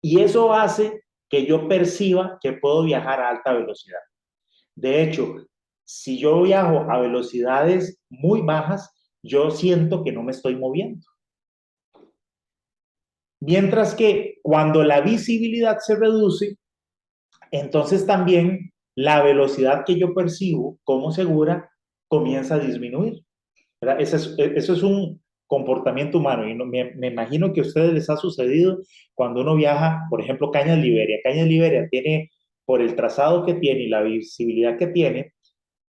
Y eso hace que yo perciba que puedo viajar a alta velocidad. De hecho, si yo viajo a velocidades muy bajas, yo siento que no me estoy moviendo. Mientras que cuando la visibilidad se reduce, entonces también la velocidad que yo percibo como segura comienza a disminuir. Eso es un comportamiento humano y me imagino que a ustedes les ha sucedido cuando uno viaja, por ejemplo, Cañas Liberia. Cañas Liberia tiene, por el trazado que tiene y la visibilidad que tiene,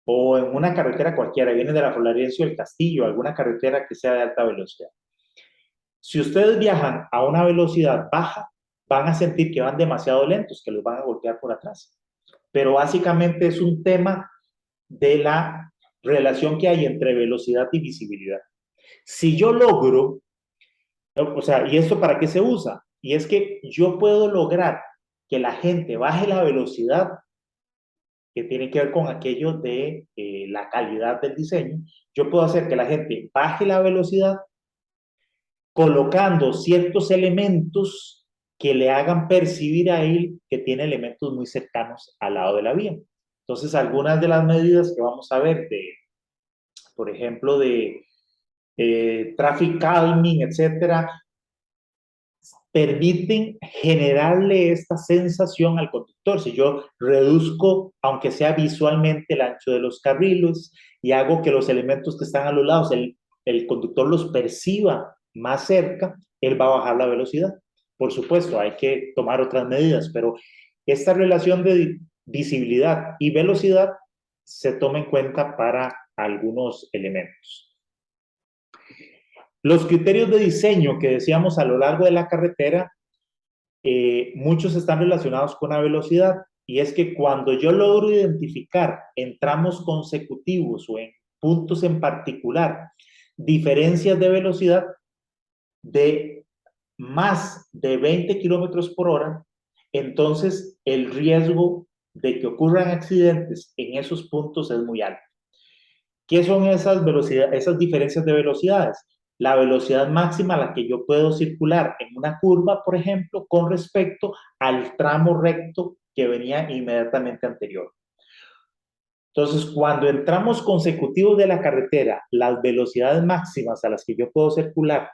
o en una carretera cualquiera, viene de la Florencio del Castillo, alguna carretera que sea de alta velocidad. Si ustedes viajan a una velocidad baja, van a sentir que van demasiado lentos, que los van a golpear por atrás. Pero básicamente es un tema de la relación que hay entre velocidad y visibilidad. Si yo logro, o sea, ¿y esto para qué se usa? Y es que yo puedo lograr que la gente baje la velocidad, que tiene que ver con aquello de la calidad del diseño. Yo puedo hacer que la gente baje la velocidad colocando ciertos elementos que le hagan percibir a él que tiene elementos muy cercanos al lado de la vía. Entonces, algunas de las medidas que vamos a ver, por ejemplo, de traffic calming, etcétera, permiten generarle esta sensación al conductor. Si yo reduzco, aunque sea visualmente, el ancho de los carriles y hago que los elementos que están a los lados, el conductor los perciba más cerca, él va a bajar la velocidad. Por supuesto, hay que tomar otras medidas, pero esta relación de visibilidad y velocidad se toma en cuenta para algunos elementos. Los criterios de diseño que decíamos a lo largo de la carretera, muchos están relacionados con la velocidad, y es que cuando yo logro identificar en tramos consecutivos o en puntos en particular diferencias de velocidad de más de 20 kilómetros por hora, entonces el riesgo de que ocurran accidentes en esos puntos es muy alto. ¿Qué son esas diferencias de velocidades? La velocidad máxima a la que yo puedo circular en una curva, por ejemplo, con respecto al tramo recto que venía inmediatamente anterior. Entonces, cuando en tramos consecutivos de la carretera, las velocidades máximas a las que yo puedo circular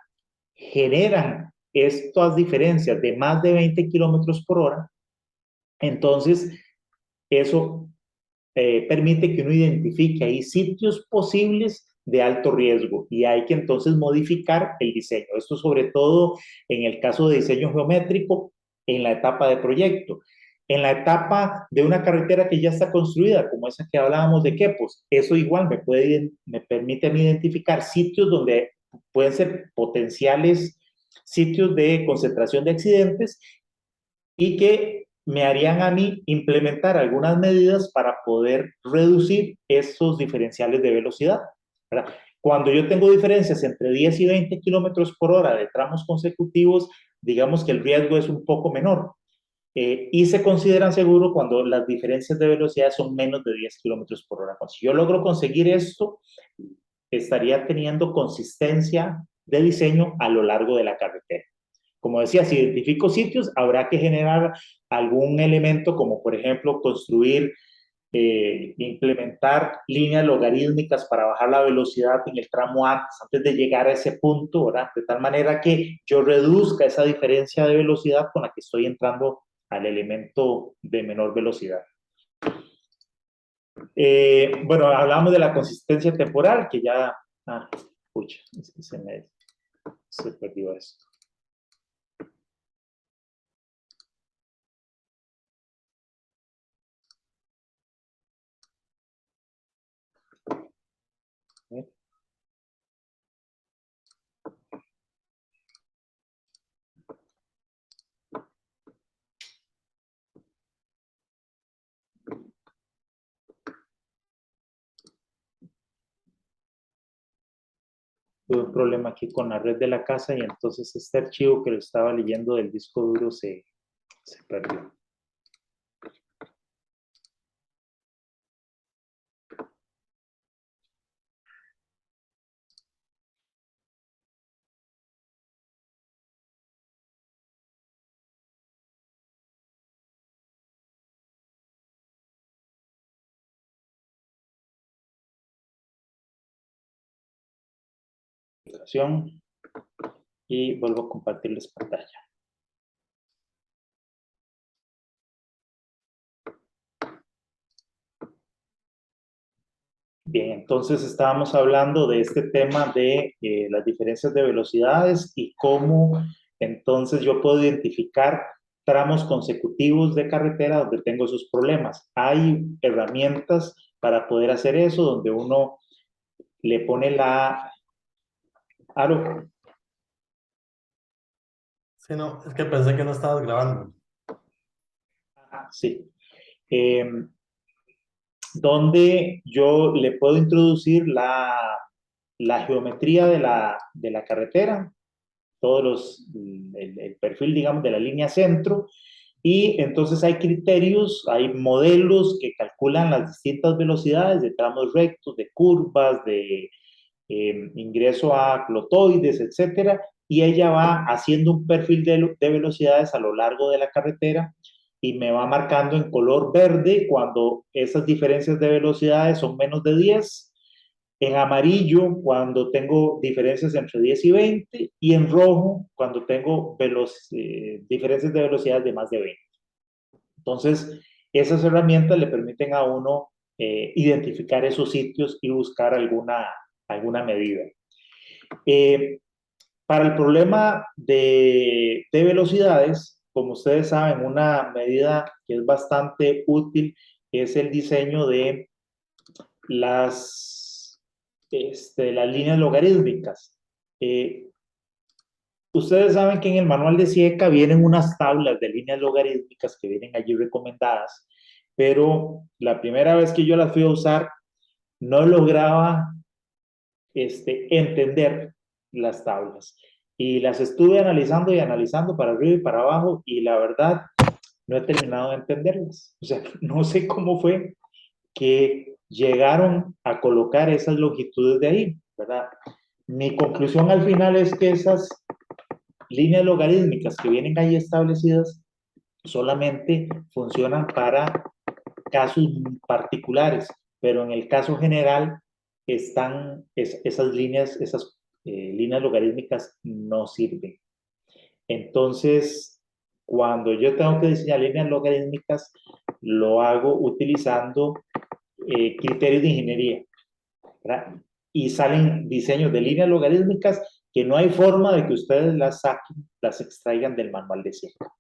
generan estas diferencias de más de 20 kilómetros por hora, entonces eso permite que uno identifique ahí sitios posibles de alto riesgo y hay que entonces modificar el diseño. Esto sobre todo en el caso de diseño geométrico en la etapa de proyecto. En la etapa de una carretera que ya está construida, como esa que hablábamos de Quepos, eso igual me permite a mí identificar sitios donde pueden ser potenciales sitios de concentración de accidentes y que me harían a mí implementar algunas medidas para poder reducir esos diferenciales de velocidad, ¿verdad? Cuando yo tengo diferencias entre 10 y 20 kilómetros por hora de tramos consecutivos, digamos que el riesgo es un poco menor. Y se consideran seguros cuando las diferencias de velocidad son menos de 10 kilómetros por hora. Si yo logro conseguir esto, estaría teniendo consistencia de diseño a lo largo de la carretera. Como decía, si identifico sitios, habrá que generar algún elemento, como por ejemplo construir, implementar líneas logarítmicas para bajar la velocidad en el tramo antes de llegar a ese punto, ¿verdad? De tal manera que yo reduzca esa diferencia de velocidad con la que estoy entrando al elemento de menor velocidad. Bueno, hablamos de la consistencia temporal, que ya... pucha, es que se perdió esto. Tuve un problema aquí con la red de la casa y entonces este archivo que lo estaba leyendo del disco duro se perdió. Y vuelvo a compartirles pantalla. Bien, entonces estábamos hablando de este tema de las diferencias de velocidades y cómo entonces yo puedo identificar tramos consecutivos de carretera donde tengo esos problemas. Hay herramientas para poder hacer eso, donde uno le pone la... ¿Aló? Sí, no, es que pensé que no estabas grabando. Sí. Donde yo le puedo introducir la geometría de la carretera, el perfil, digamos, de la línea centro, y entonces hay criterios, hay modelos que calculan las distintas velocidades de tramos rectos, de curvas, de ingreso a clotoides, etcétera, y ella va haciendo un perfil de velocidades a lo largo de la carretera y me va marcando en color verde cuando esas diferencias de velocidades son menos de 10, en amarillo cuando tengo diferencias entre 10 y 20 y en rojo cuando tengo diferencias de velocidades de más de 20. Entonces, esas herramientas le permiten a uno identificar esos sitios y buscar alguna medida. Para el problema de velocidades, como ustedes saben, una medida que es bastante útil es el diseño de las líneas logarítmicas. Ustedes saben que en el manual de SIECA vienen unas tablas de líneas logarítmicas que vienen allí recomendadas, pero la primera vez que yo las fui a usar no lograba entender las tablas. Y las estuve analizando y analizando para arriba y para abajo y la verdad no he terminado de entenderlas. O sea, no sé cómo fue que llegaron a colocar esas longitudes de ahí, ¿verdad? Mi conclusión al final es que esas líneas logarítmicas que vienen ahí establecidas solamente funcionan para casos particulares, pero en el caso general esas líneas logarítmicas no sirven. Entonces, cuando yo tengo que diseñar líneas logarítmicas, lo hago utilizando criterios de ingeniería, ¿verdad? Y salen diseños de líneas logarítmicas que no hay forma de que ustedes las saquen, las extraigan del manual de SIECA.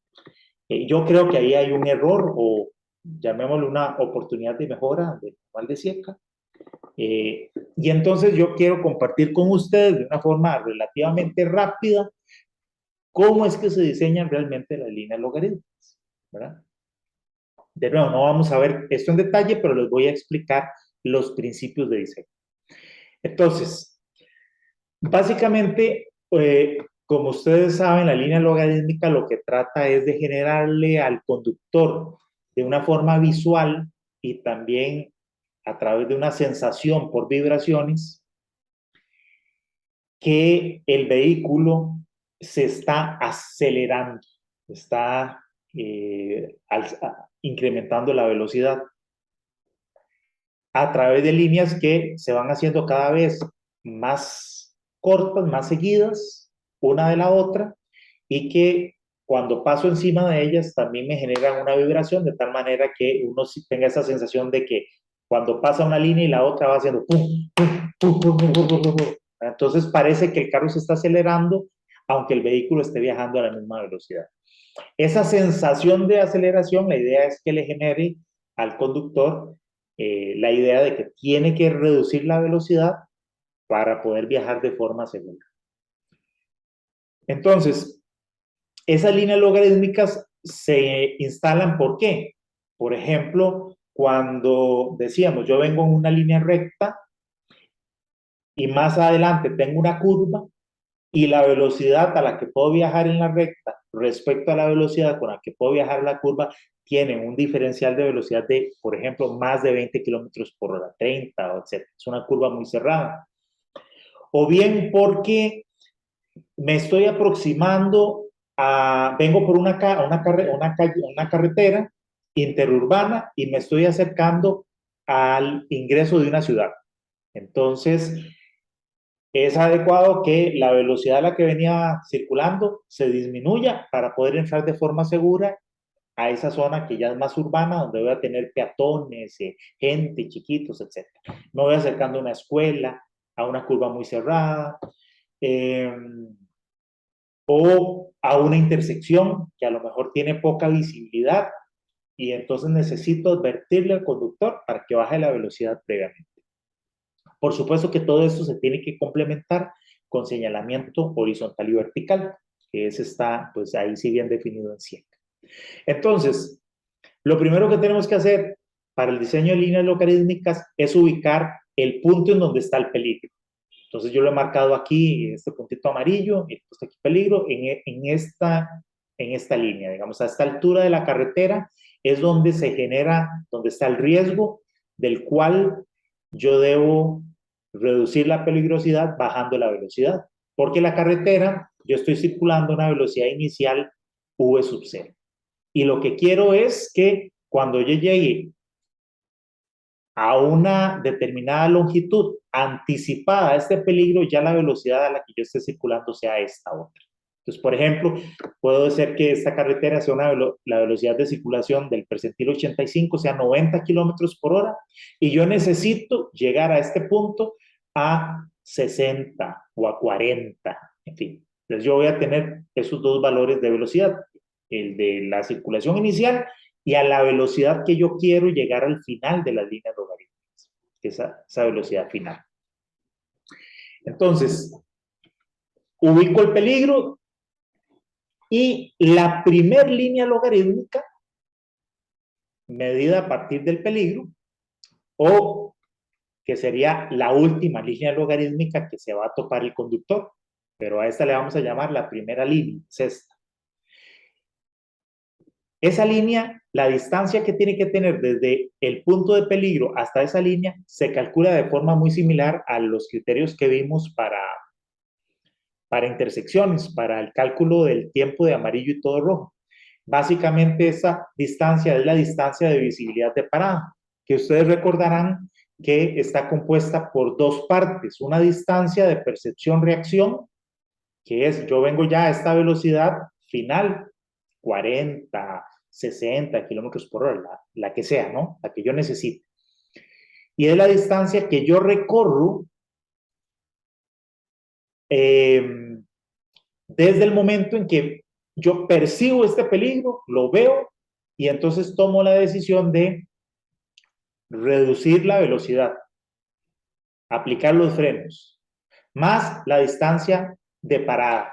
Yo creo que ahí hay un error o llamémoslo una oportunidad de mejora del manual de SIECA. Y entonces yo quiero compartir con ustedes de una forma relativamente rápida cómo es que se diseñan realmente las líneas logarítmicas, ¿verdad? De nuevo, no vamos a ver esto en detalle, pero les voy a explicar los principios de diseño. Entonces, básicamente, como ustedes saben, la línea logarítmica lo que trata es de generarle al conductor de una forma visual y también a través de una sensación por vibraciones que el vehículo se está acelerando, está incrementando la velocidad a través de líneas que se van haciendo cada vez más cortas, más seguidas, una de la otra, y que cuando paso encima de ellas también me generan una vibración, de tal manera que uno tenga esa sensación de que cuando pasa una línea y la otra va haciendo pum, pum, pum, pum, pum, pum, pum, pum. Entonces parece que el carro se está acelerando, aunque el vehículo esté viajando a la misma velocidad. Esa sensación de aceleración, la idea es que le genere al conductor la idea de que tiene que reducir la velocidad para poder viajar de forma segura. Entonces, esas líneas logarítmicas se instalan, ¿por qué? Por ejemplo, cuando decíamos, yo vengo en una línea recta y más adelante tengo una curva y la velocidad a la que puedo viajar en la recta respecto a la velocidad con la que puedo viajar en la curva tienen un diferencial de velocidad de, por ejemplo, más de 20 kilómetros por hora, 30, etc. Es una curva muy cerrada. O bien porque me estoy aproximando vengo por una carretera interurbana y me estoy acercando al ingreso de una ciudad. Entonces, es adecuado que la velocidad a la que venía circulando se disminuya para poder entrar de forma segura a esa zona que ya es más urbana, donde voy a tener peatones, gente, chiquitos, etc. Me voy acercando a una escuela, a una curva muy cerrada, o a una intersección que a lo mejor tiene poca visibilidad y entonces necesito advertirle al conductor para que baje la velocidad previamente. Por supuesto que todo esto se tiene que complementar con señalamiento horizontal y vertical, que ese está, pues ahí sí bien definido en SIECA. Entonces, lo primero que tenemos que hacer para el diseño de líneas logarítmicas es ubicar el punto en donde está el peligro. Entonces yo lo he marcado aquí, este puntito amarillo, y puesto aquí peligro, en esta línea, digamos, a esta altura de la carretera es donde se genera, donde está el riesgo del cual yo debo reducir la peligrosidad bajando la velocidad. Porque la carretera, yo estoy circulando a una velocidad inicial V sub 0. Y lo que quiero es que cuando yo llegue a una determinada longitud anticipada a este peligro, ya la velocidad a la que yo esté circulando sea esta otra. Entonces, por ejemplo, puede ser que esta carretera sea la velocidad de circulación del percentil 85 sea 90 kilómetros por hora y yo necesito llegar a este punto a 60 o a 40, en fin. Entonces yo voy a tener esos dos valores de velocidad, el de la circulación inicial y a la velocidad que yo quiero llegar al final de las líneas logarítmicas, esa velocidad final. Entonces, ubico el peligro y la primer línea logarítmica medida a partir del peligro o que sería la última línea logarítmica que se va a topar el conductor, pero a esta le vamos a llamar la primera línea, es esta. Esa línea, la distancia que tiene que tener desde el punto de peligro hasta esa línea, se calcula de forma muy similar a los criterios que vimos para intersecciones, para el cálculo del tiempo de amarillo y todo rojo. Básicamente esa distancia es la distancia de visibilidad de parada, que ustedes recordarán que está compuesta por dos partes, una distancia de percepción-reacción, que es yo vengo ya a esta velocidad final, 40, 60 kilómetros por hora, la que sea, ¿no? La que yo necesite. Y es la distancia que yo recorro desde el momento en que yo percibo este peligro, lo veo y entonces tomo la decisión de reducir la velocidad, aplicar los frenos, más la distancia de parada,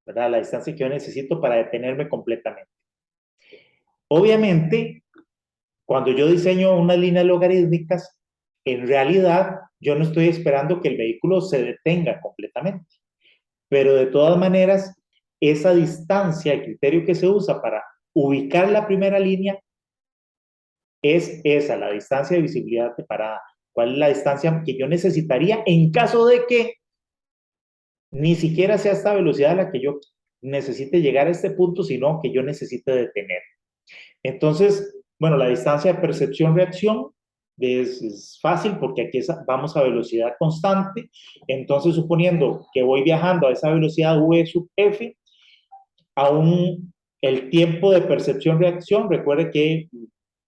¿verdad? La distancia que yo necesito para detenerme completamente. Obviamente, cuando yo diseño unas líneas logarítmicas, en realidad yo no estoy esperando que el vehículo se detenga completamente, pero de todas maneras, esa distancia, el criterio que se usa para ubicar la primera línea es esa, la distancia de visibilidad de parada. ¿Cuál es la distancia que yo necesitaría en caso de que ni siquiera sea esta velocidad a la que yo necesite llegar a este punto, sino que yo necesite detener? Entonces, bueno, la distancia de percepción-reacción es fácil porque aquí vamos a velocidad constante. Entonces, suponiendo que voy viajando a esa velocidad v sub f, aún el tiempo de percepción-reacción, recuerde que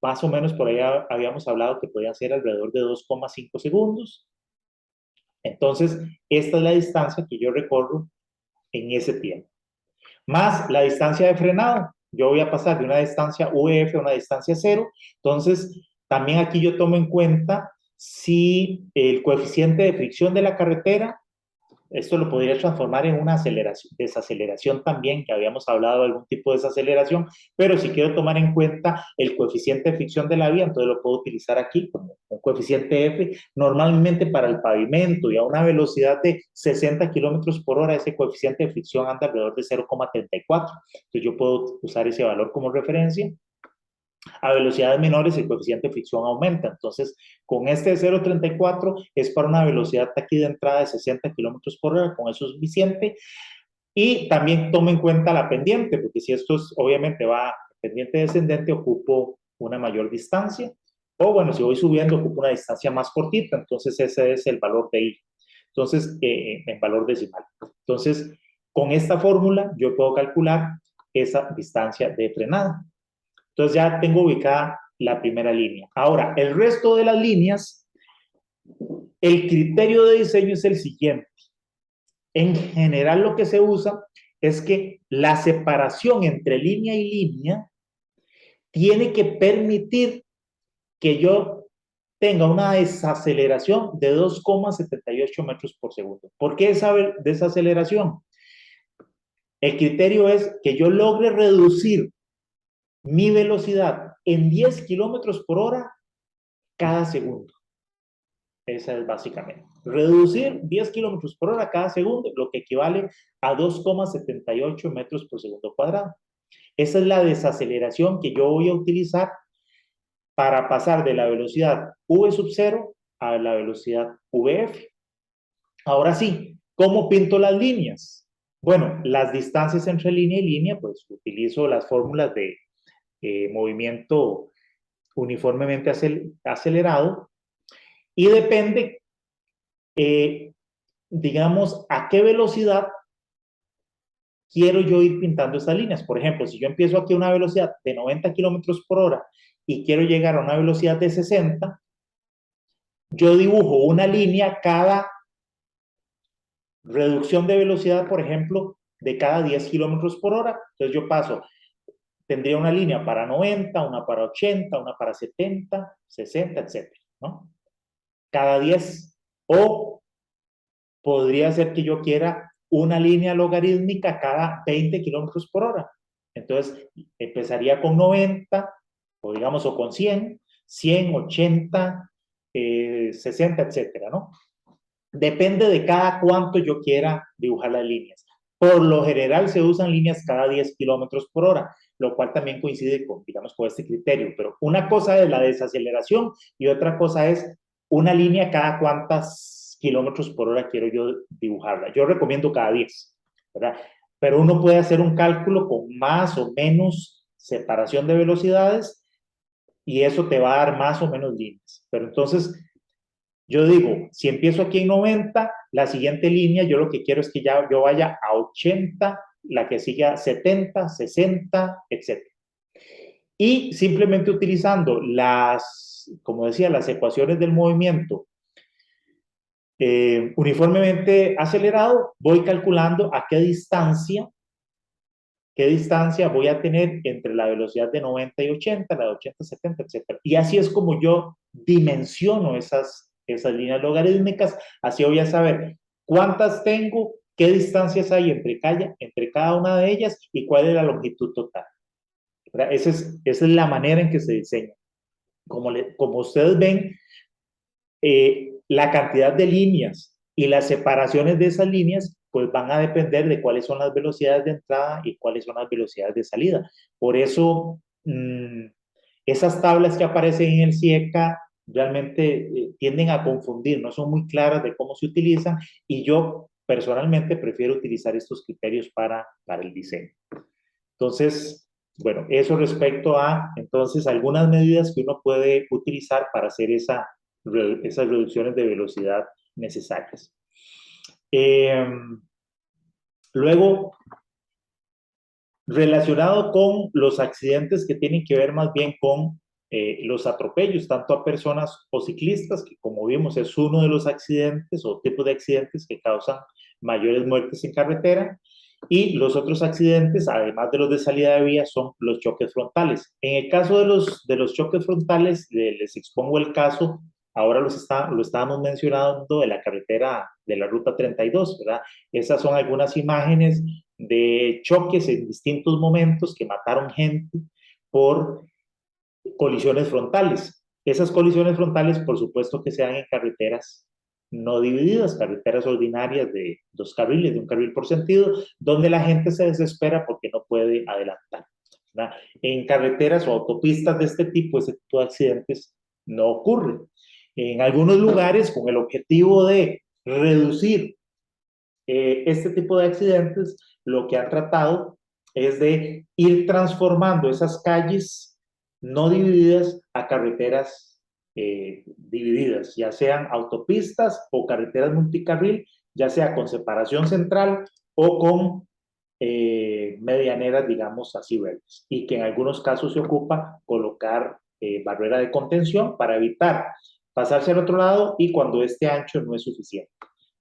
más o menos por ahí habíamos hablado que podía ser alrededor de 2,5 segundos. Entonces, esta es la distancia que yo recorro en ese tiempo. Más la distancia de frenado. Yo voy a pasar de una distancia VF a una distancia 0. Entonces, también aquí yo tomo en cuenta si el coeficiente de fricción de la carretera, esto lo podría transformar en una desaceleración también, que habíamos hablado de algún tipo de desaceleración, pero si quiero tomar en cuenta el coeficiente de fricción de la vía, entonces lo puedo utilizar aquí como un coeficiente F. Normalmente para el pavimento y a una velocidad de 60 kilómetros por hora, ese coeficiente de fricción anda alrededor de 0,34. Entonces yo puedo usar ese valor como referencia. A velocidades menores el coeficiente de fricción aumenta. Entonces, con este de 0,34 es para una velocidad aquí de entrada de 60 kilómetros por hora, con eso es suficiente. Y también tome en cuenta la pendiente, porque si esto es, obviamente va pendiente descendente, ocupo una mayor distancia. O bueno, si voy subiendo, ocupo una distancia más cortita. Entonces, ese es el valor de I. Entonces, en valor decimal. Entonces, con esta fórmula yo puedo calcular esa distancia de frenada. Entonces ya tengo ubicada la primera línea. Ahora, el resto de las líneas, el criterio de diseño es el siguiente. En general lo que se usa es que la separación entre línea y línea tiene que permitir que yo tenga una desaceleración de 2,78 metros por segundo. ¿Por qué esa desaceleración? El criterio es que yo logre reducir mi velocidad en 10 kilómetros por hora cada segundo. Esa es básicamente. Reducir 10 kilómetros por hora cada segundo, lo que equivale a 2,78 metros por segundo cuadrado. Esa es la desaceleración que yo voy a utilizar para pasar de la velocidad V sub 0 a la velocidad VF. Ahora sí, ¿Cómo pinto las líneas? Bueno, las distancias entre línea y línea, pues utilizo las fórmulas de movimiento uniformemente acelerado y depende, digamos, a qué velocidad quiero yo ir pintando estas líneas. Por ejemplo, si yo empiezo aquí a una velocidad de 90 kilómetros por hora y quiero llegar a una velocidad de 60, yo dibujo una línea cada reducción de velocidad, por ejemplo, de cada 10 kilómetros por hora. Entonces yo tendría una línea para 90, una para 80, una para 70, 60, etcétera, ¿no? Cada 10. O podría ser que yo quiera una línea logarítmica cada 20 kilómetros por hora. Entonces, empezaría con 90, o digamos, o con 100, 100, 80, 60, etcétera, ¿no? Depende de cada cuánto yo quiera dibujar las líneas. Por lo general se usan líneas cada 10 kilómetros por hora, lo cual también coincide con, digamos, con este criterio. Pero una cosa es la desaceleración y otra cosa es una línea cada cuántas kilómetros por hora quiero yo dibujarla. Yo recomiendo cada 10, ¿verdad? Pero uno puede hacer un cálculo con más o menos separación de velocidades y eso te va a dar más o menos líneas. Pero entonces, yo digo, si empiezo aquí en 90, la siguiente línea, yo lo que quiero es que ya yo vaya a 80, la que siga a 70, 60, etc. Y simplemente utilizando como decía, las ecuaciones del movimiento uniformemente acelerado, voy calculando a qué distancia voy a tener entre la velocidad de 90 y 80, la de 80, 70, etc. Y así es como yo dimensiono esas líneas logarítmicas. Así voy a saber cuántas tengo, qué distancias hay entre cada una de ellas y cuál es la longitud total. Esa es la manera en que se diseña. Como ustedes ven, la cantidad de líneas y las separaciones de esas líneas pues van a depender de cuáles son las velocidades de entrada y cuáles son las velocidades de salida. Por eso, esas tablas que aparecen en el CIECA realmente tienden a confundir, no son muy claras de cómo se utilizan y yo personalmente prefiero utilizar estos criterios para el diseño. Entonces, bueno, eso respecto a, entonces, algunas medidas que uno puede utilizar para hacer esas reducciones de velocidad necesarias. Luego, relacionado con los accidentes que tienen que ver más bien con los atropellos, tanto a personas o ciclistas, que como vimos es uno de los accidentes o tipos de accidentes que causan mayores muertes en carretera. Y los otros accidentes, además de los de salida de vía, son los choques frontales. En el caso de los choques frontales, les expongo el caso, ahora lo estábamos mencionando de la carretera de la Ruta 32, ¿verdad? Esas son algunas imágenes de choques en distintos momentos que mataron gente por colisiones frontales. Esas colisiones frontales, por supuesto que se dan en carreteras no divididas, carreteras ordinarias de 2 carriles, de 1 carril por sentido, donde la gente se desespera porque no puede adelantar, ¿verdad? En carreteras o autopistas de este tipo, ese tipo de accidentes no ocurren. En algunos lugares, con el objetivo de reducir este tipo de accidentes, lo que han tratado es de ir transformando esas calles no divididas a carreteras divididas, ya sean autopistas o carreteras multicarril, ya sea con separación central o con medianeras, digamos así, verdes, y que en algunos casos se ocupa colocar barrera de contención para evitar pasarse al otro lado y cuando este ancho no es suficiente.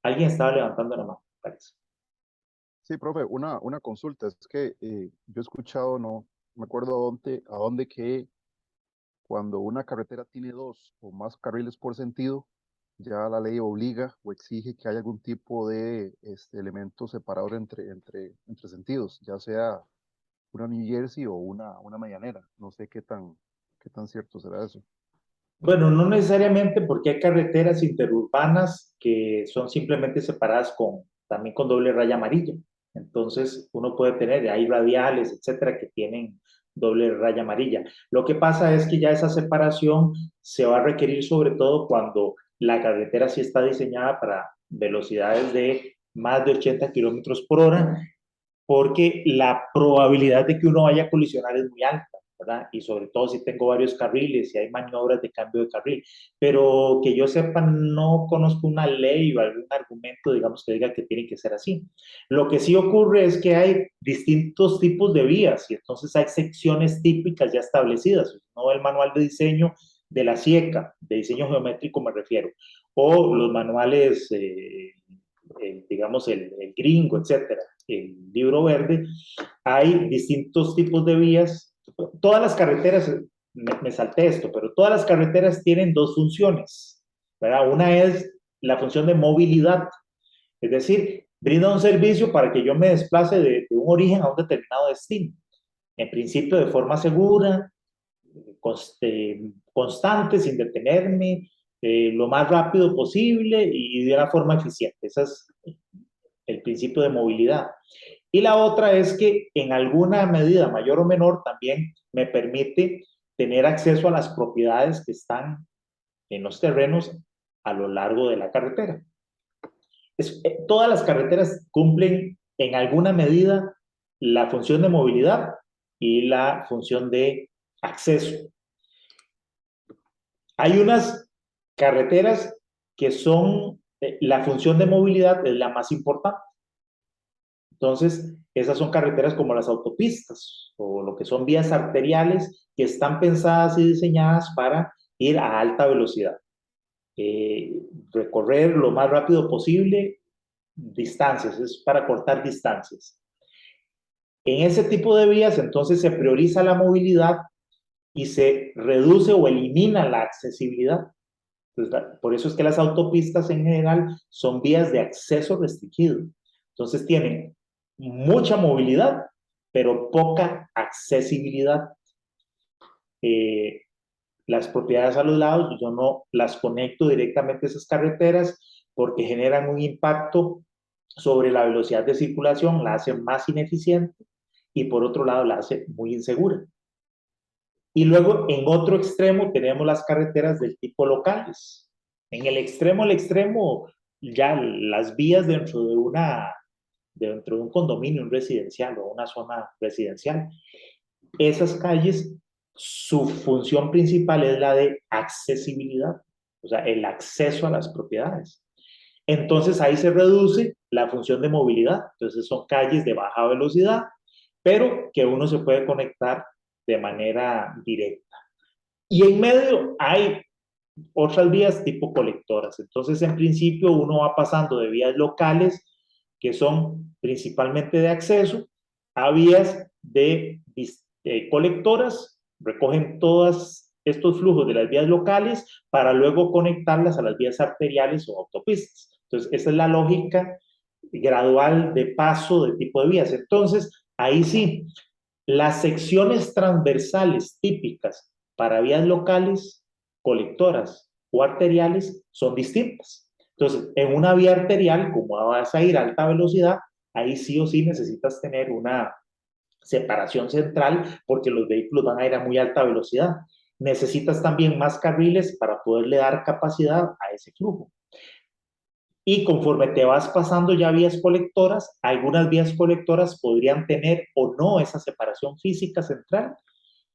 Alguien estaba levantando la mano, parece. Sí, profe, una consulta. Es que yo he escuchado, no me acuerdo a dónde que cuando una carretera tiene 2 o más carriles por sentido, ya la ley obliga o exige que haya algún tipo de elemento separador entre sentidos, ya sea una New Jersey o una medianera. No sé qué tan cierto será eso. Bueno, no necesariamente porque hay carreteras interurbanas que son simplemente separadas también con doble raya amarilla. Entonces, uno puede tener, hay radiales, etcétera, que tienen doble raya amarilla. Lo que pasa es que ya esa separación se va a requerir sobre todo cuando la carretera sí está diseñada para velocidades de más de 80 kilómetros por hora, porque la probabilidad de que uno vaya a colisionar es muy alta, ¿verdad? Y sobre todo si tengo varios carriles y hay maniobras de cambio de carril. Pero que yo sepa, no conozco una ley o algún argumento, digamos, que diga que tiene que ser así. Lo que sí ocurre es que hay distintos tipos de vías y entonces hay secciones típicas ya establecidas. No el manual de diseño de la SIECA, de diseño geométrico me refiero, o los manuales, digamos, el gringo, etcétera, el libro verde. Hay distintos tipos de vías. Todas las carreteras, me salté esto, pero todas las carreteras tienen dos funciones, ¿verdad? Una es la función de movilidad, es decir, brinda un servicio para que yo me desplace de un origen a un determinado destino. En principio de forma segura, constante, sin detenerme, lo más rápido posible y de una forma eficiente. Ese es el principio de movilidad. Y la otra es que en alguna medida mayor o menor también me permite tener acceso a las propiedades que están en los terrenos a lo largo de la carretera. Todas las carreteras cumplen en alguna medida la función de movilidad y la función de acceso. Hay unas carreteras que son, la función de movilidad es la más importante. Entonces, esas son carreteras como las autopistas o lo que son vías arteriales que están pensadas y diseñadas para ir a alta velocidad. Recorrer lo más rápido posible distancias, es para cortar distancias. En ese tipo de vías, entonces, se prioriza la movilidad y se reduce o elimina la accesibilidad. Entonces, por eso es que las autopistas en general son vías de acceso restringido. Entonces tienen mucha movilidad, pero poca accesibilidad. Las propiedades a los lados, yo no las conecto directamente a esas carreteras porque generan un impacto sobre la velocidad de circulación, la hacen más ineficiente y por otro lado la hace muy insegura. Y luego en otro extremo tenemos las carreteras del tipo locales. En el extremo, ya las vías dentro de un condominio, un residencial o una zona residencial. Esas calles, su función principal es la de accesibilidad, o sea, el acceso a las propiedades. Entonces ahí se reduce la función de movilidad. Entonces son calles de baja velocidad, pero que uno se puede conectar de manera directa. Y en medio hay otras vías tipo colectoras. Entonces, en principio, uno va pasando de vías locales, que son principalmente de acceso, a vías de colectoras, recogen todos estos flujos de las vías locales para luego conectarlas a las vías arteriales o autopistas. Entonces, esa es la lógica gradual de paso de tipo de vías. Entonces, ahí sí, las secciones transversales típicas para vías locales, colectoras o arteriales son distintas. Entonces, en una vía arterial, como vas a ir a alta velocidad, ahí sí o sí necesitas tener una separación central porque los vehículos van a ir a muy alta velocidad. Necesitas también más carriles para poderle dar capacidad a ese flujo. Y conforme te vas pasando ya vías colectoras, algunas vías colectoras podrían tener o no esa separación física central,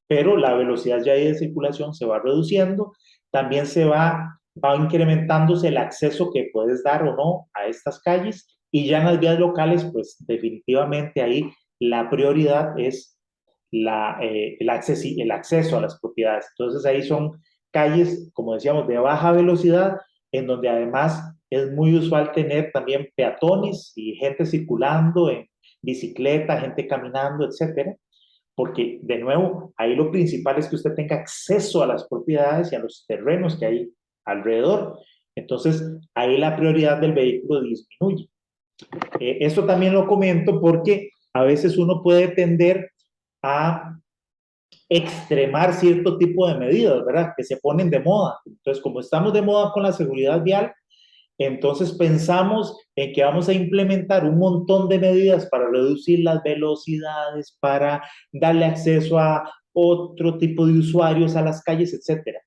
pero la velocidad ya de circulación se va reduciendo, también va incrementándose el acceso que puedes dar o no a estas calles, y ya en las vías locales, pues definitivamente ahí la prioridad es el acceso a las propiedades. Entonces ahí son calles, como decíamos, de baja velocidad, en donde además es muy usual tener también peatones y gente circulando en bicicleta, gente caminando, etcétera. Porque, de nuevo, ahí lo principal es que usted tenga acceso a las propiedades y a los terrenos que hay alrededor. Entonces, ahí la prioridad del vehículo disminuye. Esto también lo comento porque a veces uno puede tender a extremar cierto tipo de medidas, ¿verdad? Que se ponen de moda. Entonces, como estamos de moda con la seguridad vial, entonces pensamos en que vamos a implementar un montón de medidas para reducir las velocidades, para darle acceso a otro tipo de usuarios a las calles, etc.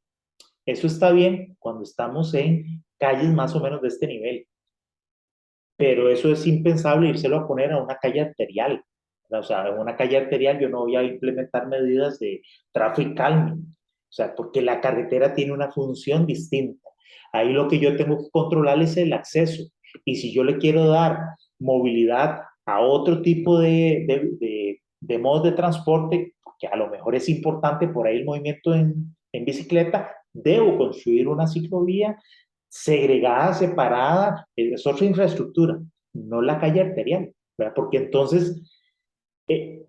Eso está bien cuando estamos en calles más o menos de este nivel. pero eso es impensable írselo a poner a una calle arterial. O sea, en una calle arterial yo no voy a implementar medidas de traffic calming, o sea, porque la carretera tiene una función distinta. Ahí lo que yo tengo que controlar es el acceso. Y si yo le quiero dar movilidad a otro tipo de modos de transporte, que a lo mejor es importante por ahí el movimiento en bicicleta, debo construir una ciclovía segregada, separada, es otra infraestructura, no la calle arterial, ¿verdad? Porque entonces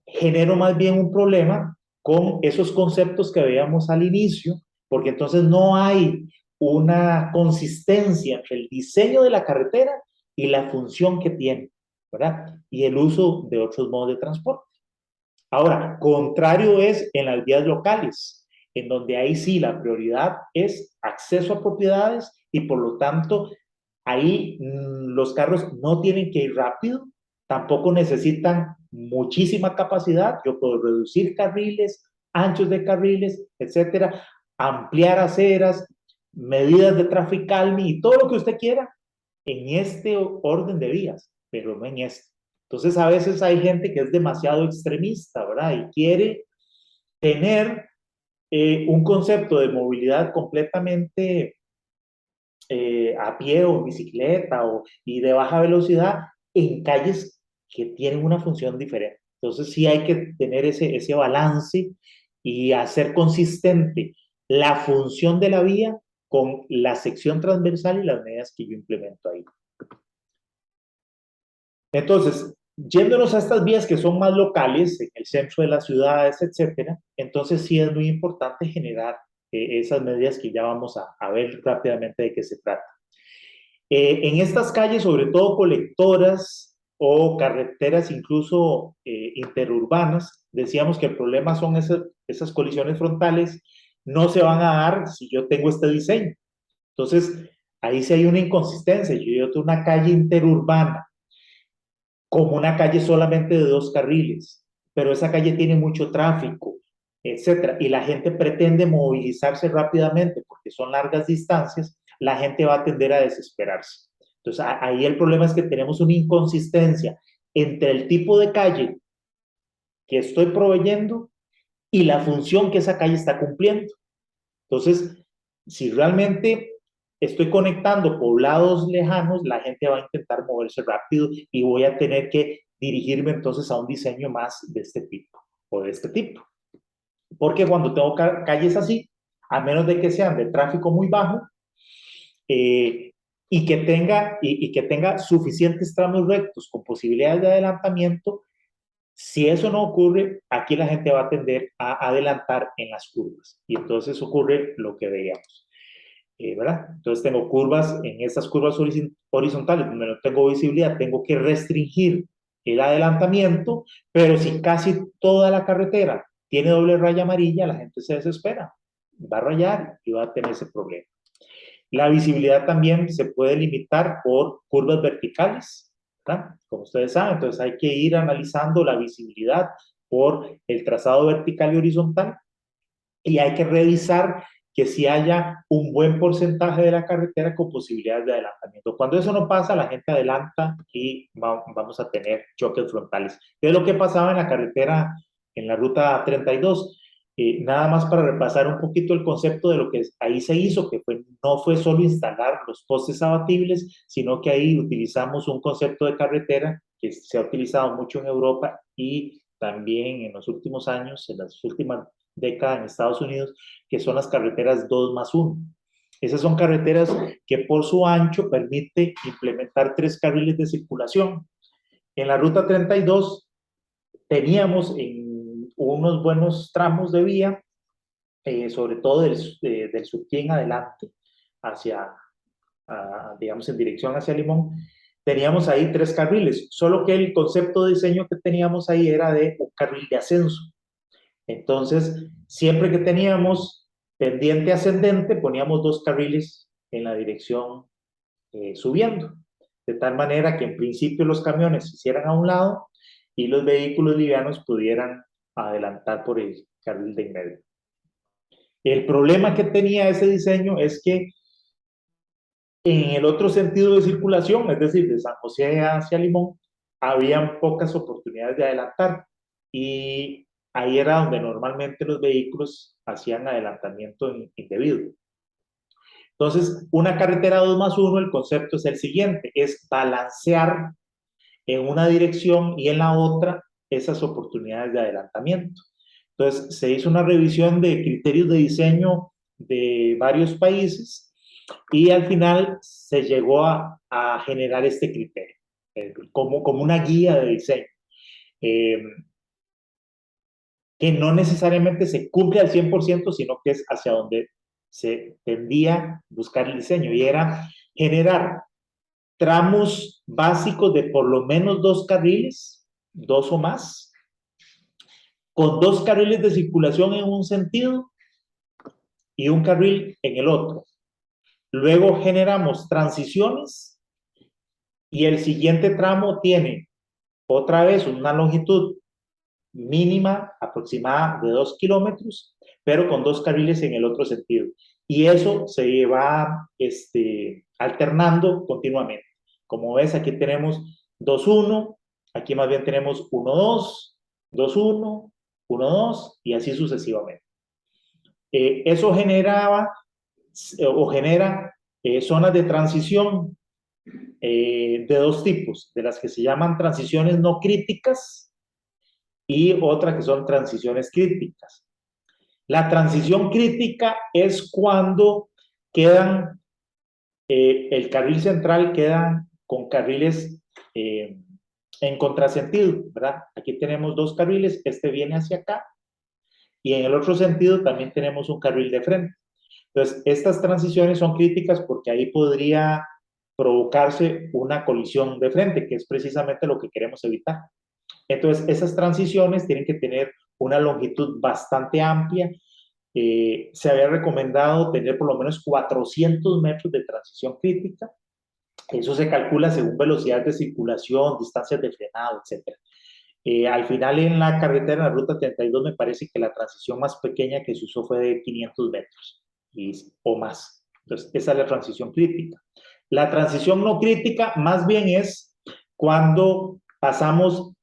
genero más bien un problema con esos conceptos que veíamos al inicio, porque entonces no hay una consistencia entre el diseño de la carretera y la función que tiene, ¿verdad? Y el uso de otros modos de transporte. Ahora, contrario es en las vías locales, en donde ahí sí la prioridad es acceso a propiedades y por lo tanto ahí los carros no tienen que ir rápido, tampoco necesitan muchísima capacidad, yo puedo reducir carriles, anchos de carriles, etcétera, ampliar aceras, medidas de traffic calming y todo lo que usted quiera en este orden de vías, pero no en este. Entonces, a veces hay gente que es demasiado extremista, ¿verdad? Y quiere tener un concepto de movilidad completamente a pie o en bicicleta y de baja velocidad en calles que tienen una función diferente. Entonces, sí hay que tener ese balance y hacer consistente la función de la vía con la sección transversal y las medidas que yo implemento ahí. Entonces, yéndonos a estas vías que son más locales, en el centro de las ciudades, etcétera, entonces sí es muy importante generar esas medidas que ya vamos a ver rápidamente de qué se trata. En estas calles, sobre todo colectoras o carreteras incluso interurbanas, decíamos que el problema son esas colisiones frontales, no se van a dar si yo tengo este diseño. Entonces, ahí sí hay una inconsistencia. Yo tengo una calle interurbana como una calle solamente de 2 carriles, pero esa calle tiene mucho tráfico, etcétera, y la gente pretende movilizarse rápidamente porque son largas distancias, la gente va a tender a desesperarse. Entonces, ahí el problema es que tenemos una inconsistencia entre el tipo de calle que estoy proveyendo y la función que esa calle está cumpliendo. Entonces, si realmente estoy conectando poblados lejanos, la gente va a intentar moverse rápido y voy a tener que dirigirme entonces a un diseño más de este tipo o de este tipo. Porque cuando tengo calles así, a menos de que sean de tráfico muy bajo y que tenga suficientes tramos rectos con posibilidades de adelantamiento, si eso no ocurre, aquí la gente va a tender a adelantar en las curvas y entonces ocurre lo que veíamos. ¿Verdad? Entonces tengo curvas, en estas curvas horizontales donde no tengo visibilidad, tengo que restringir el adelantamiento, pero si casi toda la carretera tiene doble raya amarilla, la gente se desespera, va a rayar y va a tener ese problema. La visibilidad también se puede limitar por curvas verticales, ¿verdad? Como ustedes saben, entonces hay que ir analizando la visibilidad por el trazado vertical y horizontal y hay que revisar que si haya un buen porcentaje de la carretera con posibilidades de adelantamiento. Cuando eso no pasa, la gente adelanta y vamos a tener choques frontales. ¿Qué es lo que pasaba en la carretera, en la ruta 32? Nada más para repasar un poquito el concepto de lo que ahí se hizo, que no fue solo instalar los postes abatibles, sino que ahí utilizamos un concepto de carretera que se ha utilizado mucho en Europa y también en los últimos años, en las últimas década en Estados Unidos, que son las carreteras 2+1. Esas son carreteras que por su ancho permite implementar 3 carriles de circulación. En la ruta 32 teníamos en unos buenos tramos de vía, sobre todo del Surquí en adelante, digamos, en dirección hacia Limón, teníamos ahí 3 carriles, solo que el concepto de diseño que teníamos ahí era de un carril de ascenso. Entonces, siempre que teníamos pendiente ascendente, poníamos 2 carriles en la dirección subiendo, de tal manera que en principio los camiones se hicieran a un lado y los vehículos livianos pudieran adelantar por el carril de en medio. El problema que tenía ese diseño es que En el otro sentido de circulación, es decir, de San José hacia Limón, habían pocas oportunidades de adelantar y ahí era donde normalmente los vehículos hacían adelantamiento indebido. Entonces, una carretera 2+1, el concepto es el siguiente, es balancear en una dirección y en la otra esas oportunidades de adelantamiento. Entonces, se hizo una revisión de criterios de diseño de varios países y al final se llegó a generar este criterio como una guía de diseño. Que no necesariamente se cumple al 100%, sino que es hacia donde se tendía a buscar el diseño, y era generar tramos básicos de por lo menos 2 carriles, 2 o más, con 2 carriles de circulación en un sentido y un carril en el otro. Luego generamos transiciones y el siguiente tramo tiene otra vez una longitud mínima aproximada de 2 kilómetros, pero con 2 carriles en el otro sentido. Y eso se va alternando continuamente. Como ves, aquí tenemos 2-1, aquí más bien tenemos 1-2, 2-1, 1-2 y así sucesivamente. Eso generaba o genera zonas de transición de 2 tipos, de las que se llaman transiciones no críticas y otra que son transiciones críticas. La transición crítica es cuando quedan, el carril central queda con carriles en contrasentido, ¿verdad? Aquí tenemos 2 carriles, este viene hacia acá, y en el otro sentido también tenemos un carril de frente. Entonces, estas transiciones son críticas porque ahí podría provocarse una colisión de frente, que es precisamente lo que queremos evitar. Entonces, esas transiciones tienen que tener una longitud bastante amplia. Se había recomendado tener por lo menos 400 metros de transición crítica. Eso se calcula según velocidad de circulación, distancias de frenado, etc. Al final, en la carretera, en la ruta 32, me parece que la transición más pequeña que se usó fue de 500 metros o más. Entonces, esa es la transición crítica. La transición no crítica más bien es cuando pasamos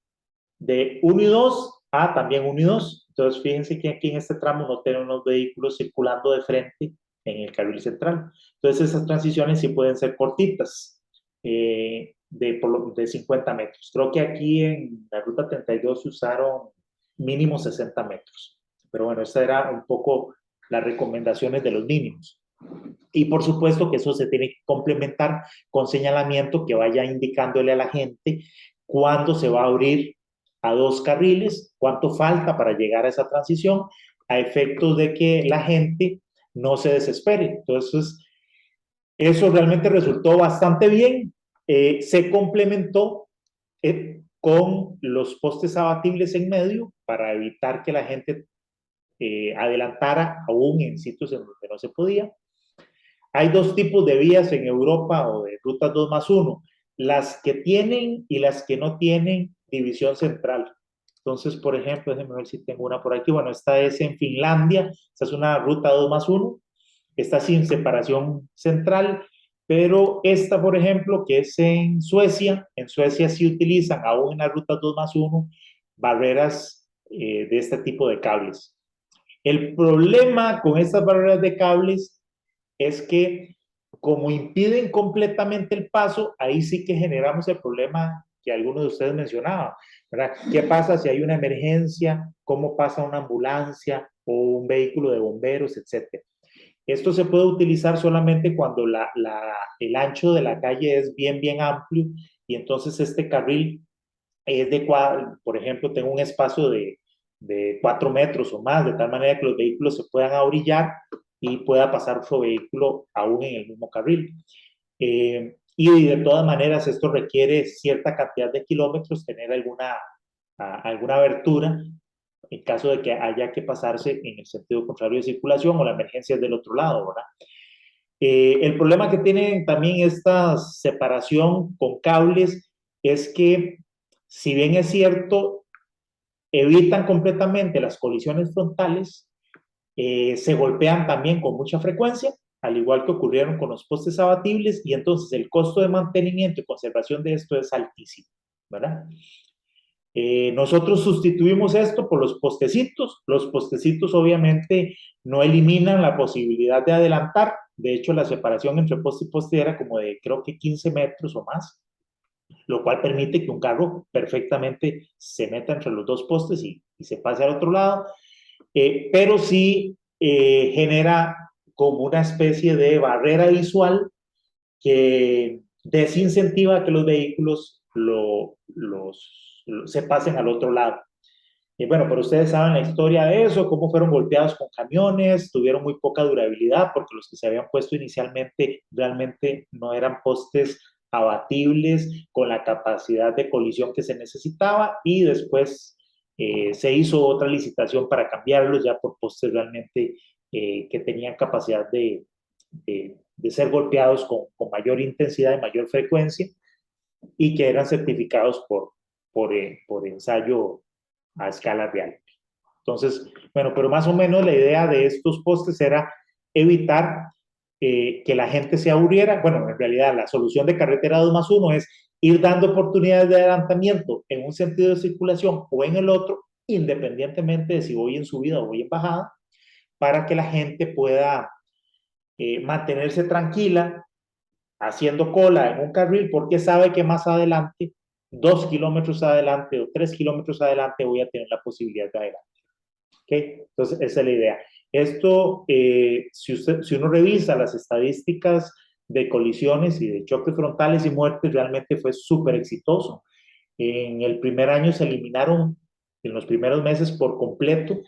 de 1 y 2 a también 1 y 2. Entonces, fíjense que aquí en este tramo no tenemos vehículos circulando de frente en el carril central. Entonces, esas transiciones sí pueden ser cortitas, de 50 metros. Creo que aquí en la ruta 32 se usaron mínimo 60 metros. Pero bueno, estas eran un poco las recomendaciones de los mínimos. Y por supuesto que eso se tiene que complementar con señalamiento que vaya indicándole a la gente cuándo se va a abrir a 2 carriles, cuánto falta para llegar a esa transición, a efectos de que la gente no se desespere. Entonces, eso realmente resultó bastante bien. Se complementó con los postes abatibles en medio para evitar que la gente adelantara aún en sitios en donde no se podía. Hay 2 tipos de vías en Europa o de rutas 2+1, las que tienen y las que no tienen división central. Entonces, por ejemplo, déjenme ver si tengo una por aquí. Bueno, esta es en Finlandia, esta es una ruta 2+1, está sin separación central, pero esta, por ejemplo, que es en Suecia sí utilizan, aún en las rutas 2+1, barreras de este tipo de cables. El problema con estas barreras de cables es que como impiden completamente el paso, ahí sí que generamos el problema que algunos de ustedes mencionaban, ¿verdad? ¿Qué pasa si hay una emergencia? ¿Cómo pasa una ambulancia o un vehículo de bomberos, etcétera? Esto se puede utilizar solamente cuando el ancho de la calle es bien amplio y entonces este carril es de, por ejemplo, tengo un espacio de 4 metros o más, de tal manera que los vehículos se puedan ahorillar y pueda pasar otro vehículo aún en el mismo carril. Y de todas maneras, esto requiere cierta cantidad de kilómetros, tener alguna abertura en caso de que haya que pasarse en el sentido contrario de circulación o la emergencia es del otro lado, ¿verdad? El problema que tienen también esta separación con cables es que, si bien es cierto, evitan completamente las colisiones frontales, se golpean también con mucha frecuencia al igual que ocurrieron con los postes abatibles, y entonces el costo de mantenimiento y conservación de esto es altísimo, ¿verdad? Nosotros sustituimos esto por los postecitos. Los postecitos obviamente no eliminan la posibilidad de adelantar. De hecho, la separación entre poste y poste era como de, creo que 15 metros o más, lo cual permite que un carro perfectamente se meta entre los dos postes y se pase al otro lado, pero sí genera como una especie de barrera visual que desincentiva que los vehículos se pasen al otro lado. Y bueno, pero ustedes saben la historia de eso, cómo fueron golpeados con camiones, tuvieron muy poca durabilidad porque los que se habían puesto inicialmente realmente no eran postes abatibles con la capacidad de colisión que se necesitaba, y después se hizo otra licitación para cambiarlos ya por postes realmente que tenían capacidad de ser golpeados con mayor intensidad y mayor frecuencia, y que eran certificados por ensayo a escala real. Entonces, bueno, pero más o menos la idea de estos postes era evitar que la gente se aburriera. Bueno, en realidad la solución de carretera 2+1 es ir dando oportunidades de adelantamiento en un sentido de circulación o en el otro, independientemente de si voy en subida o voy en bajada, para que la gente pueda mantenerse tranquila haciendo cola en un carril, porque sabe que más adelante, 2 kilómetros adelante o 3 kilómetros adelante, voy a tener la posibilidad de adelantar. ¿Okay? Entonces, esa es la idea. Esto, si uno revisa las estadísticas de colisiones y de choques frontales y muertes, realmente fue súper exitoso. En el primer año se eliminaron, en los primeros meses por completo,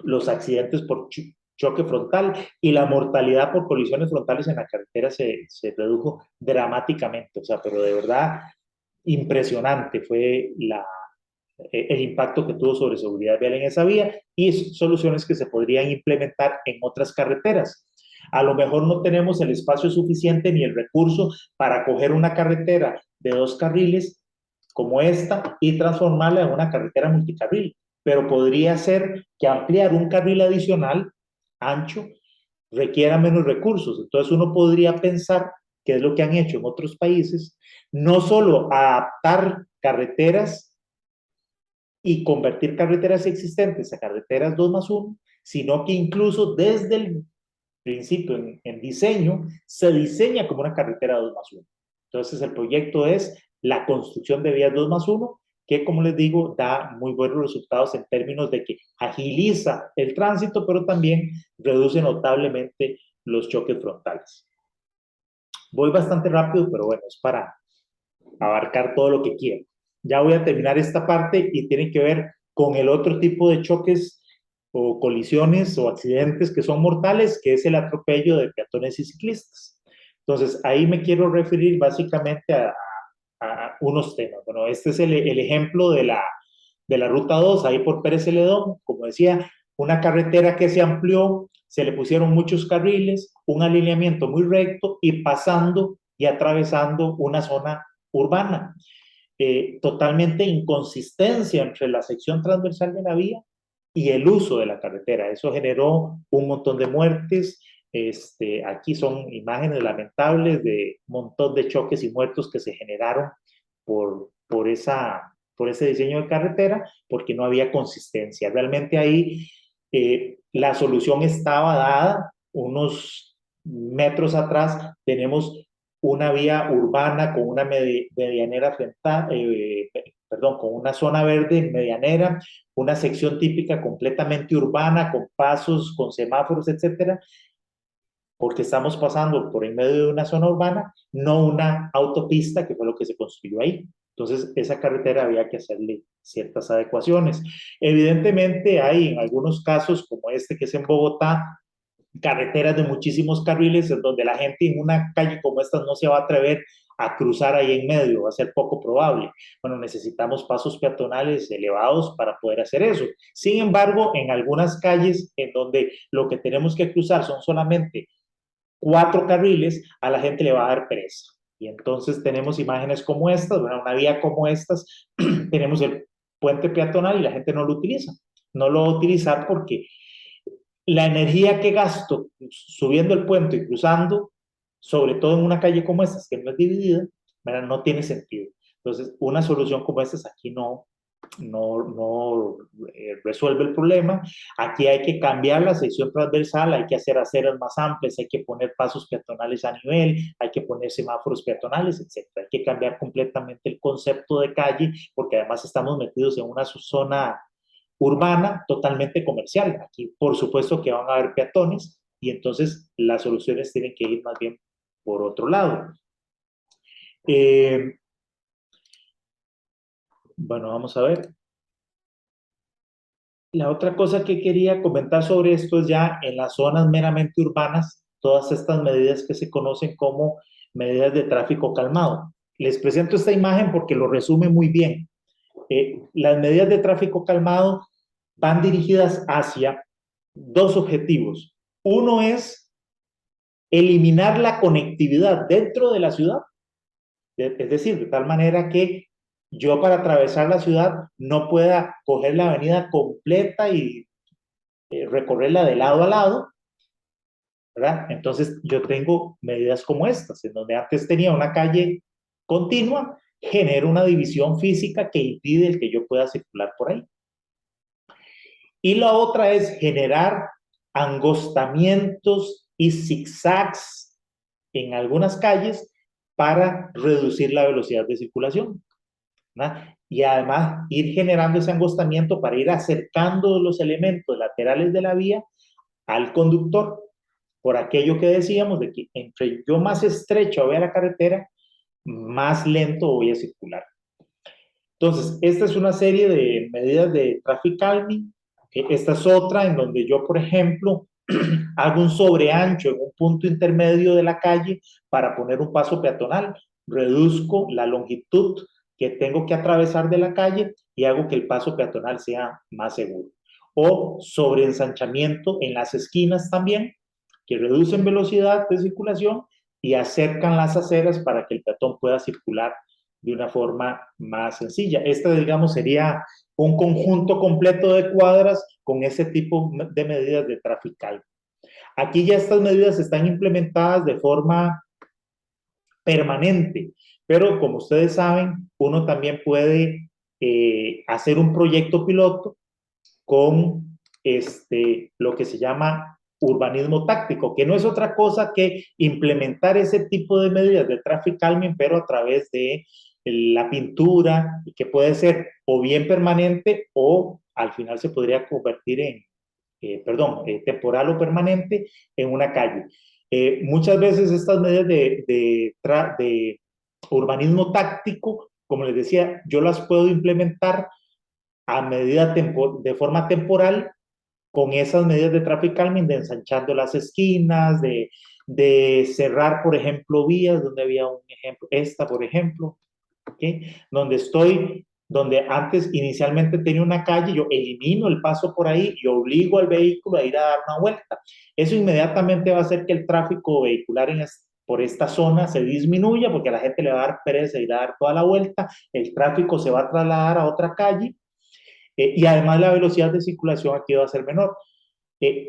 los accidentes por choque frontal, y la mortalidad por colisiones frontales en la carretera se redujo dramáticamente. O sea, pero de verdad impresionante fue el impacto que tuvo sobre seguridad vial en esa vía, y soluciones que se podrían implementar en otras carreteras. A lo mejor no tenemos el espacio suficiente ni el recurso para coger una carretera de 2 carriles como esta y transformarla en una carretera multicarril, pero podría ser que ampliar un carril adicional ancho requiera menos recursos. Entonces uno podría pensar, que es lo que han hecho en otros países, no solo adaptar carreteras y convertir carreteras existentes a carreteras 2+1, sino que incluso desde el principio en diseño, se diseña como una carretera 2+1. Entonces el proyecto es la construcción de vías 2+1, que como les digo, da muy buenos resultados en términos de que agiliza el tránsito, pero también reduce notablemente los choques frontales. Voy bastante rápido, pero bueno, es para abarcar todo lo que quiero. Ya voy a terminar esta parte y tiene que ver con el otro tipo de choques o colisiones o accidentes que son mortales, que es el atropello de peatones y ciclistas. Entonces, ahí me quiero referir básicamente a unos temas. Bueno, este es el ejemplo de la Ruta 2, ahí por Pérez Celedón, como decía, una carretera que se amplió, se le pusieron muchos carriles, un alineamiento muy recto y pasando y atravesando una zona urbana. Totalmente inconsistencia entre la sección transversal de la vía y el uso de la carretera. Eso generó un montón de muertes. Aquí son imágenes lamentables de un montón de choques y muertos que se generaron por ese diseño de carretera, porque no había consistencia. Realmente ahí la solución estaba dada. Unos metros atrás tenemos una vía urbana con una medianera con una zona verde medianera, una sección típica completamente urbana, con pasos, con semáforos, etcétera, porque estamos pasando por en medio de una zona urbana, no una autopista, que fue lo que se construyó ahí. Entonces, esa carretera había que hacerle ciertas adecuaciones. Evidentemente, hay en algunos casos, como este que es en Bogotá, carreteras de muchísimos carriles en donde la gente en una calle como esta no se va a atrever a cruzar ahí en medio, va a ser poco probable. Bueno, necesitamos pasos peatonales elevados para poder hacer eso. Sin embargo, en algunas calles en donde lo que tenemos que cruzar son solamente 4 carriles, a la gente le va a dar pereza. Y entonces tenemos imágenes como estas, una vía como estas, tenemos el puente peatonal y la gente no lo utiliza. No lo va a utilizar porque la energía que gasto subiendo el puente y cruzando, sobre todo en una calle como esta, que no es dividida, ¿verdad? No tiene sentido. Entonces, una solución como esta aquí no resuelve el problema. Aquí hay que cambiar la sección transversal, hay que hacer aceras más amplias, hay que poner pasos peatonales a nivel, hay que poner semáforos peatonales, etc. Hay que cambiar completamente el concepto de calle, porque además estamos metidos en una zona urbana totalmente comercial. Aquí, por supuesto, que van a haber peatones y entonces las soluciones tienen que ir más bien por otro lado. Bueno, vamos a ver. La otra cosa que quería comentar sobre esto es ya en las zonas meramente urbanas, todas estas medidas que se conocen como medidas de tráfico calmado. Les presento esta imagen porque lo resume muy bien. Las medidas de tráfico calmado van dirigidas hacia dos objetivos. Uno es eliminar la conectividad dentro de la ciudad, es decir, de tal manera que yo para atravesar la ciudad no pueda coger la avenida completa y recorrerla de lado a lado, ¿verdad? Entonces yo tengo medidas como estas, en donde antes tenía una calle continua, genero una división física que impide el que yo pueda circular por ahí. Y la otra es generar angostamientos y zigzags en algunas calles para reducir la velocidad de circulación, ¿verdad? Y además ir generando ese angostamiento para ir acercando los elementos laterales de la vía al conductor, por aquello que decíamos de que entre yo más estrecho vea la carretera, más lento voy a circular. Entonces, esta es una serie de medidas de traffic calming. Esta es otra en donde yo, por ejemplo, hago un sobreancho en un punto intermedio de la calle para poner un paso peatonal, reduzco la longitud que tengo que atravesar de la calle y hago que el paso peatonal sea más seguro. O sobreensanchamiento en las esquinas también, que reducen velocidad de circulación y acercan las aceras para que el peatón pueda circular de una forma más sencilla. Esta, digamos, sería un conjunto completo de cuadras con ese tipo de medidas de tráfico calmo. Aquí ya estas medidas están implementadas de forma permanente, pero como ustedes saben, uno también puede hacer un proyecto piloto con lo que se llama urbanismo táctico, que no es otra cosa que implementar ese tipo de medidas de traffic calming, pero a través de la pintura, y que puede ser o bien permanente o al final se podría convertir en, temporal o permanente en una calle. Muchas veces estas medidas de urbanismo táctico, como les decía, yo las puedo implementar a medida de forma temporal con esas medidas de traffic calming, de ensanchando las esquinas, de cerrar, por ejemplo, vías, donde había un ejemplo, esta, por ejemplo, ¿okay? Donde antes inicialmente tenía una calle, yo elimino el paso por ahí y obligo al vehículo a ir a dar una vuelta. Eso inmediatamente va a hacer que el tráfico vehicular por esta zona se disminuya, porque a la gente le va a dar pereza ir a dar toda la vuelta, el tráfico se va a trasladar a otra calle, y además la velocidad de circulación aquí va a ser menor.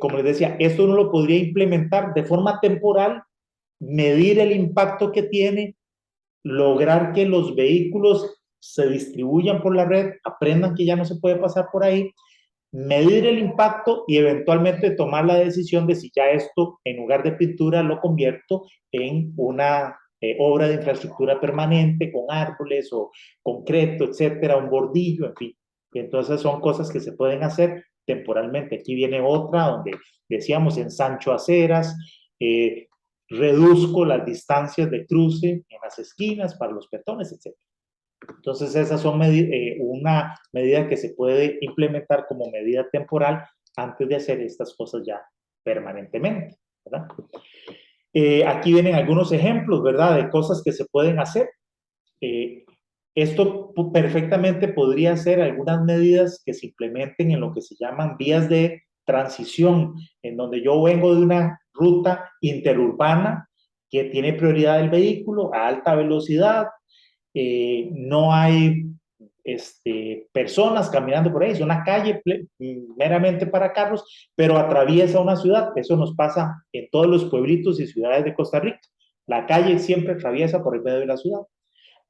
Como les decía, esto uno lo podría implementar de forma temporal, medir el impacto que tiene, lograr que los vehículos se distribuyan por la red, aprendan que ya no se puede pasar por ahí, medir el impacto y eventualmente tomar la decisión de si ya esto, en lugar de pintura, lo convierto en una obra de infraestructura permanente con árboles o concreto, etcétera, un bordillo, en fin. Y entonces son cosas que se pueden hacer temporalmente. Aquí viene otra donde decíamos ensancho aceras, reduzco las distancias de cruce en las esquinas para los peatones, etc. Entonces esas son una medida que se puede implementar como medida temporal antes de hacer estas cosas ya permanentemente, ¿verdad? Aquí vienen algunos ejemplos, ¿verdad? De cosas que se pueden hacer. Esto perfectamente podría ser algunas medidas que se implementen en lo que se llaman vías de transición, en donde yo vengo de una ruta interurbana que tiene prioridad el vehículo a alta velocidad, no hay personas caminando por ahí, es una calle meramente para carros, pero atraviesa una ciudad. Eso nos pasa en todos los pueblitos y ciudades de Costa Rica. La calle siempre atraviesa por el medio de la ciudad.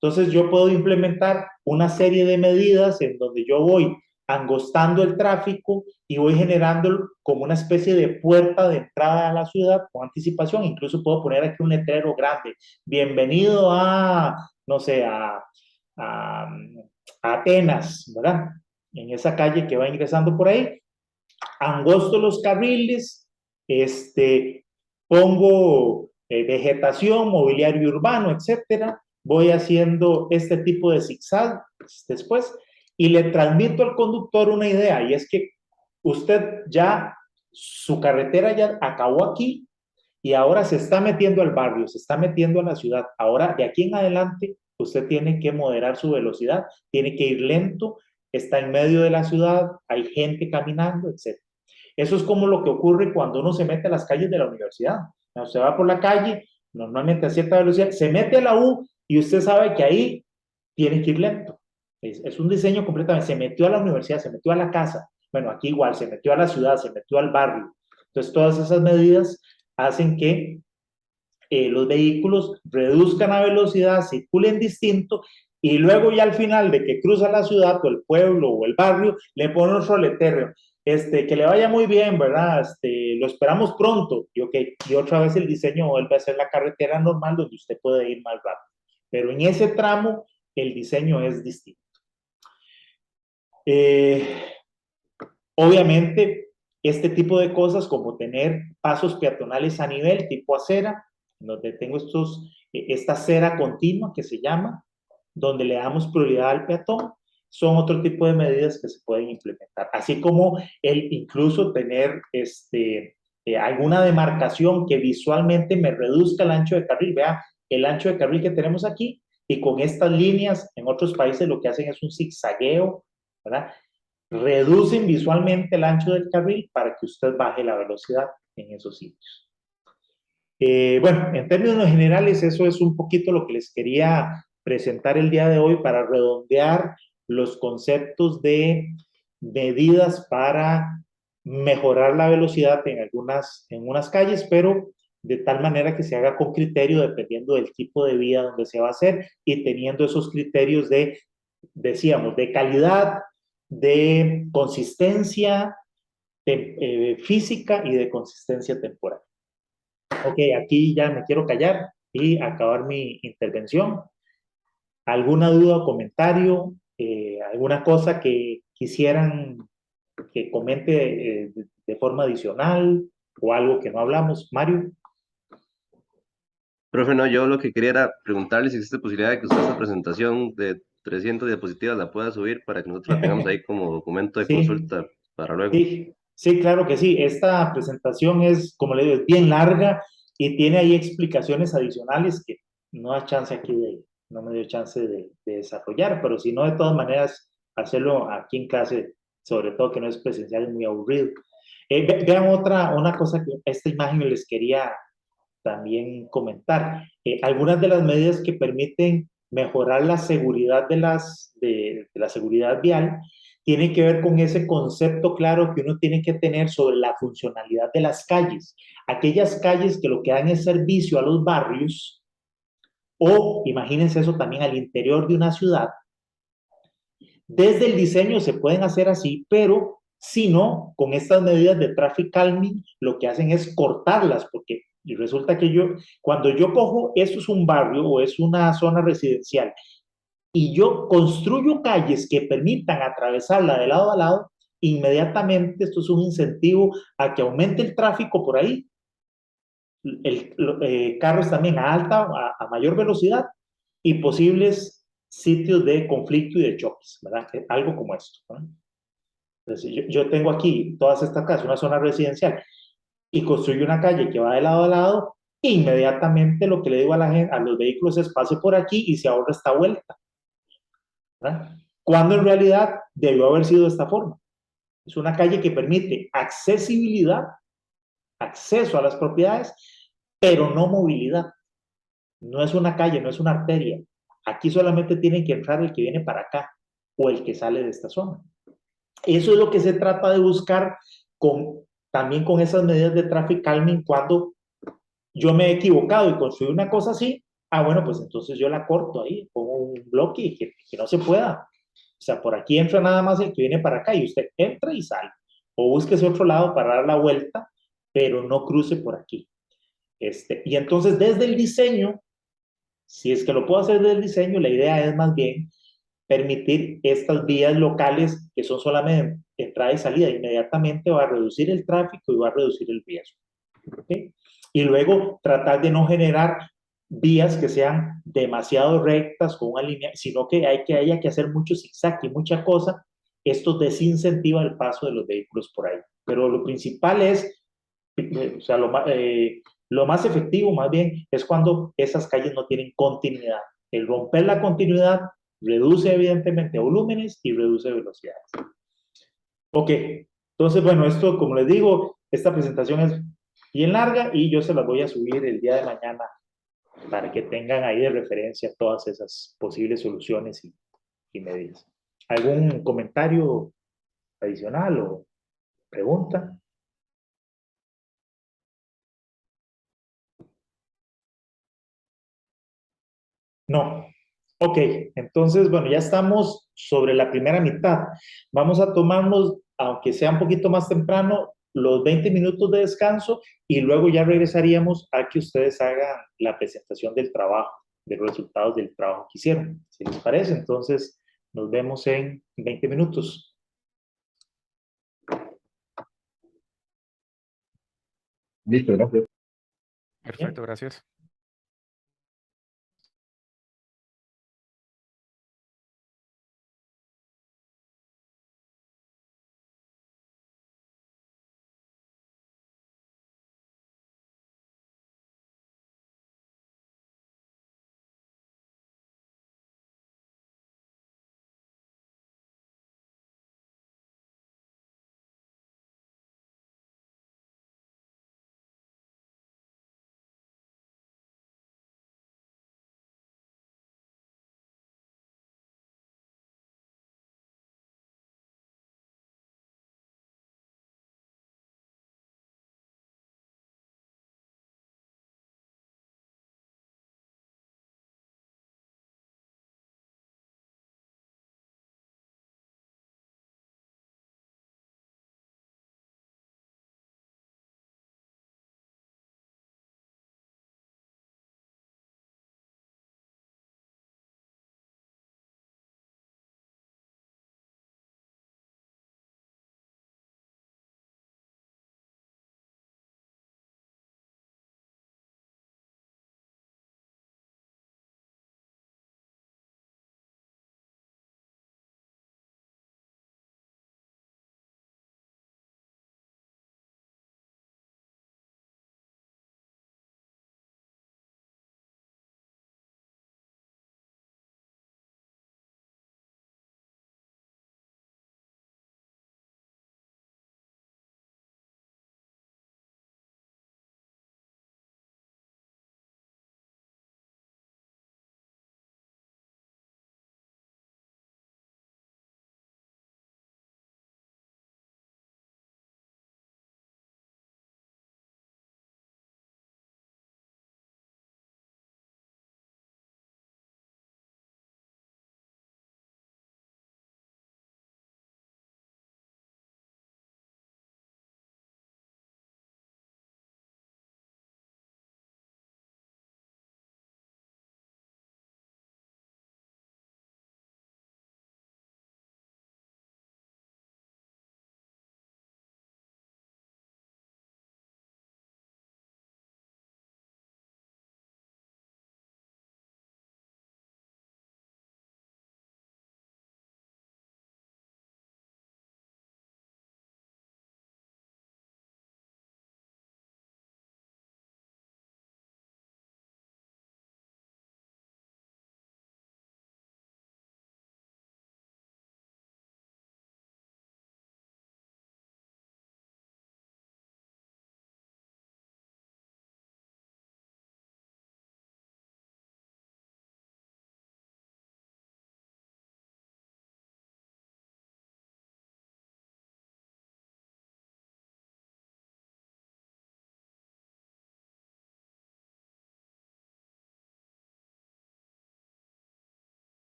Entonces yo puedo implementar una serie de medidas en donde yo voy angostando el tráfico y voy generando como una especie de puerta de entrada a la ciudad con anticipación. Incluso puedo poner aquí un letrero grande: bienvenido a, no sé, a Atenas, ¿verdad? En esa calle que va ingresando por ahí, angosto los carriles, pongo vegetación, mobiliario urbano, etcétera. Voy haciendo este tipo de zigzag después y le transmito al conductor una idea, y es que usted ya, su carretera ya acabó aquí y ahora se está metiendo al barrio, se está metiendo a la ciudad. Ahora, de aquí en adelante, usted tiene que moderar su velocidad, tiene que ir lento, está en medio de la ciudad, hay gente caminando, etc. Eso es como lo que ocurre cuando uno se mete a las calles de la universidad. Usted va por la calle, normalmente a cierta velocidad, se mete a la U y usted sabe que ahí tiene que ir lento. Es un diseño completamente. Se metió a la universidad, se metió a la casa. Bueno, aquí igual, se metió a la ciudad, se metió al barrio. Entonces, todas esas medidas hacen que los vehículos reduzcan la velocidad, circulen distinto, y luego ya al final de que cruza la ciudad o el pueblo o el barrio, le ponen otro letrero, que le vaya muy bien, ¿verdad? Lo esperamos pronto, y, okay, y otra vez el diseño vuelve a ser la carretera normal donde usted puede ir más rápido. Pero en ese tramo el diseño es distinto. Obviamente, este tipo de cosas como tener pasos peatonales a nivel tipo acera, donde tengo esta acera continua que se llama, donde le damos prioridad al peatón, son otro tipo de medidas que se pueden implementar. Así como incluso tener alguna demarcación que visualmente me reduzca el ancho de carril. Vea el ancho de carril que tenemos aquí, y con estas líneas en otros países lo que hacen es un zigzagueo, ¿verdad? Reducen visualmente el ancho del carril para que usted baje la velocidad en esos sitios. Bueno, en términos generales, eso es un poquito lo que les quería presentar el día de hoy para redondear los conceptos de medidas para mejorar la velocidad en unas calles, pero de tal manera que se haga con criterio dependiendo del tipo de vía donde se va a hacer, y teniendo esos criterios decíamos, de calidad, de consistencia física y de consistencia temporal. Ok, aquí ya me quiero callar y acabar mi intervención. ¿Alguna duda o comentario? ¿Alguna cosa que quisieran que comente de forma adicional, o algo que no hablamos? Mario. Profe, no, yo lo que quería era preguntarle si existe posibilidad de que usted esta presentación de 300 diapositivas la pueda subir para que nosotros la tengamos ahí como documento de Sí, consulta para luego. sí, sí, claro que sí. Esta presentación es, como le digo, es bien larga y tiene ahí explicaciones adicionales que no da chance aquí no me dio chance de desarrollar, pero si no, de todas maneras, hacerlo aquí en clase, sobre todo que no es presencial, es muy aburrido. Vean una cosa que esta imagen les quería también comentar. Algunas de las medidas que permiten mejorar la seguridad de la seguridad vial tienen que ver con ese concepto claro que uno tiene que tener sobre la funcionalidad de las calles. Aquellas calles que lo que dan es servicio a los barrios, o imagínense eso también al interior de una ciudad. Desde el diseño se pueden hacer así, pero si no, con estas medidas de traffic calming, lo que hacen es cortarlas, porque resulta que cuando yo cojo, eso es un barrio o es una zona residencial, y yo construyo calles que permitan atravesarla de lado a lado, inmediatamente esto es un incentivo a que aumente el tráfico por ahí, carros también a mayor velocidad, y posibles sitios de conflicto y de choques, ¿verdad? Algo como esto, ¿verdad? Entonces, yo tengo aquí todas estas casas, una zona residencial, y construyo una calle que va de lado a lado, inmediatamente lo que le digo a la gente, a los vehículos, es pase por aquí y se ahorra esta vuelta, ¿verdad? Cuando en realidad debió haber sido de esta forma. Es una calle que permite accesibilidad, acceso a las propiedades, pero no movilidad. No es una calle, no es una arteria. Aquí solamente tiene que entrar el que viene para acá. o el que sale de esta zona. Eso es lo que se trata de buscar también con esas medidas de traffic calming. Cuando yo me he equivocado y construí una cosa así, bueno, pues entonces yo la corto ahí, pongo un bloque y que no se pueda. O sea, por aquí entra nada más el que viene para acá y usted entra y sale. O búsquese otro lado para dar la vuelta, pero no cruce por aquí. Y entonces desde el diseño, si es que lo puedo hacer desde el diseño, la idea es más bien permitir estas vías locales que son solamente entrada y salida. Inmediatamente va a reducir el tráfico y va a reducir el riesgo. ¿Okay? Y luego tratar de no generar vías que sean demasiado rectas con una línea, sino que haya que hacer mucho zigzag y mucha cosa. Esto desincentiva el paso de los vehículos por ahí. Pero lo principal es, o sea, lo más efectivo más bien es cuando esas calles no tienen continuidad. El romper la continuidad reduce evidentemente volúmenes y reduce velocidades. Ok, entonces bueno, esto como les digo, esta presentación es bien larga y yo se las voy a subir el día de mañana para que tengan ahí de referencia todas esas posibles soluciones y medidas. ¿Algún comentario adicional o pregunta? No. Ok, entonces, bueno, ya estamos sobre la primera mitad. Vamos a tomarnos, aunque sea un poquito más temprano, los 20 minutos de descanso y luego ya regresaríamos a que ustedes hagan la presentación del trabajo, de los resultados del trabajo que hicieron. Si les parece, entonces nos vemos en 20 minutos. Listo, gracias. Perfecto, gracias.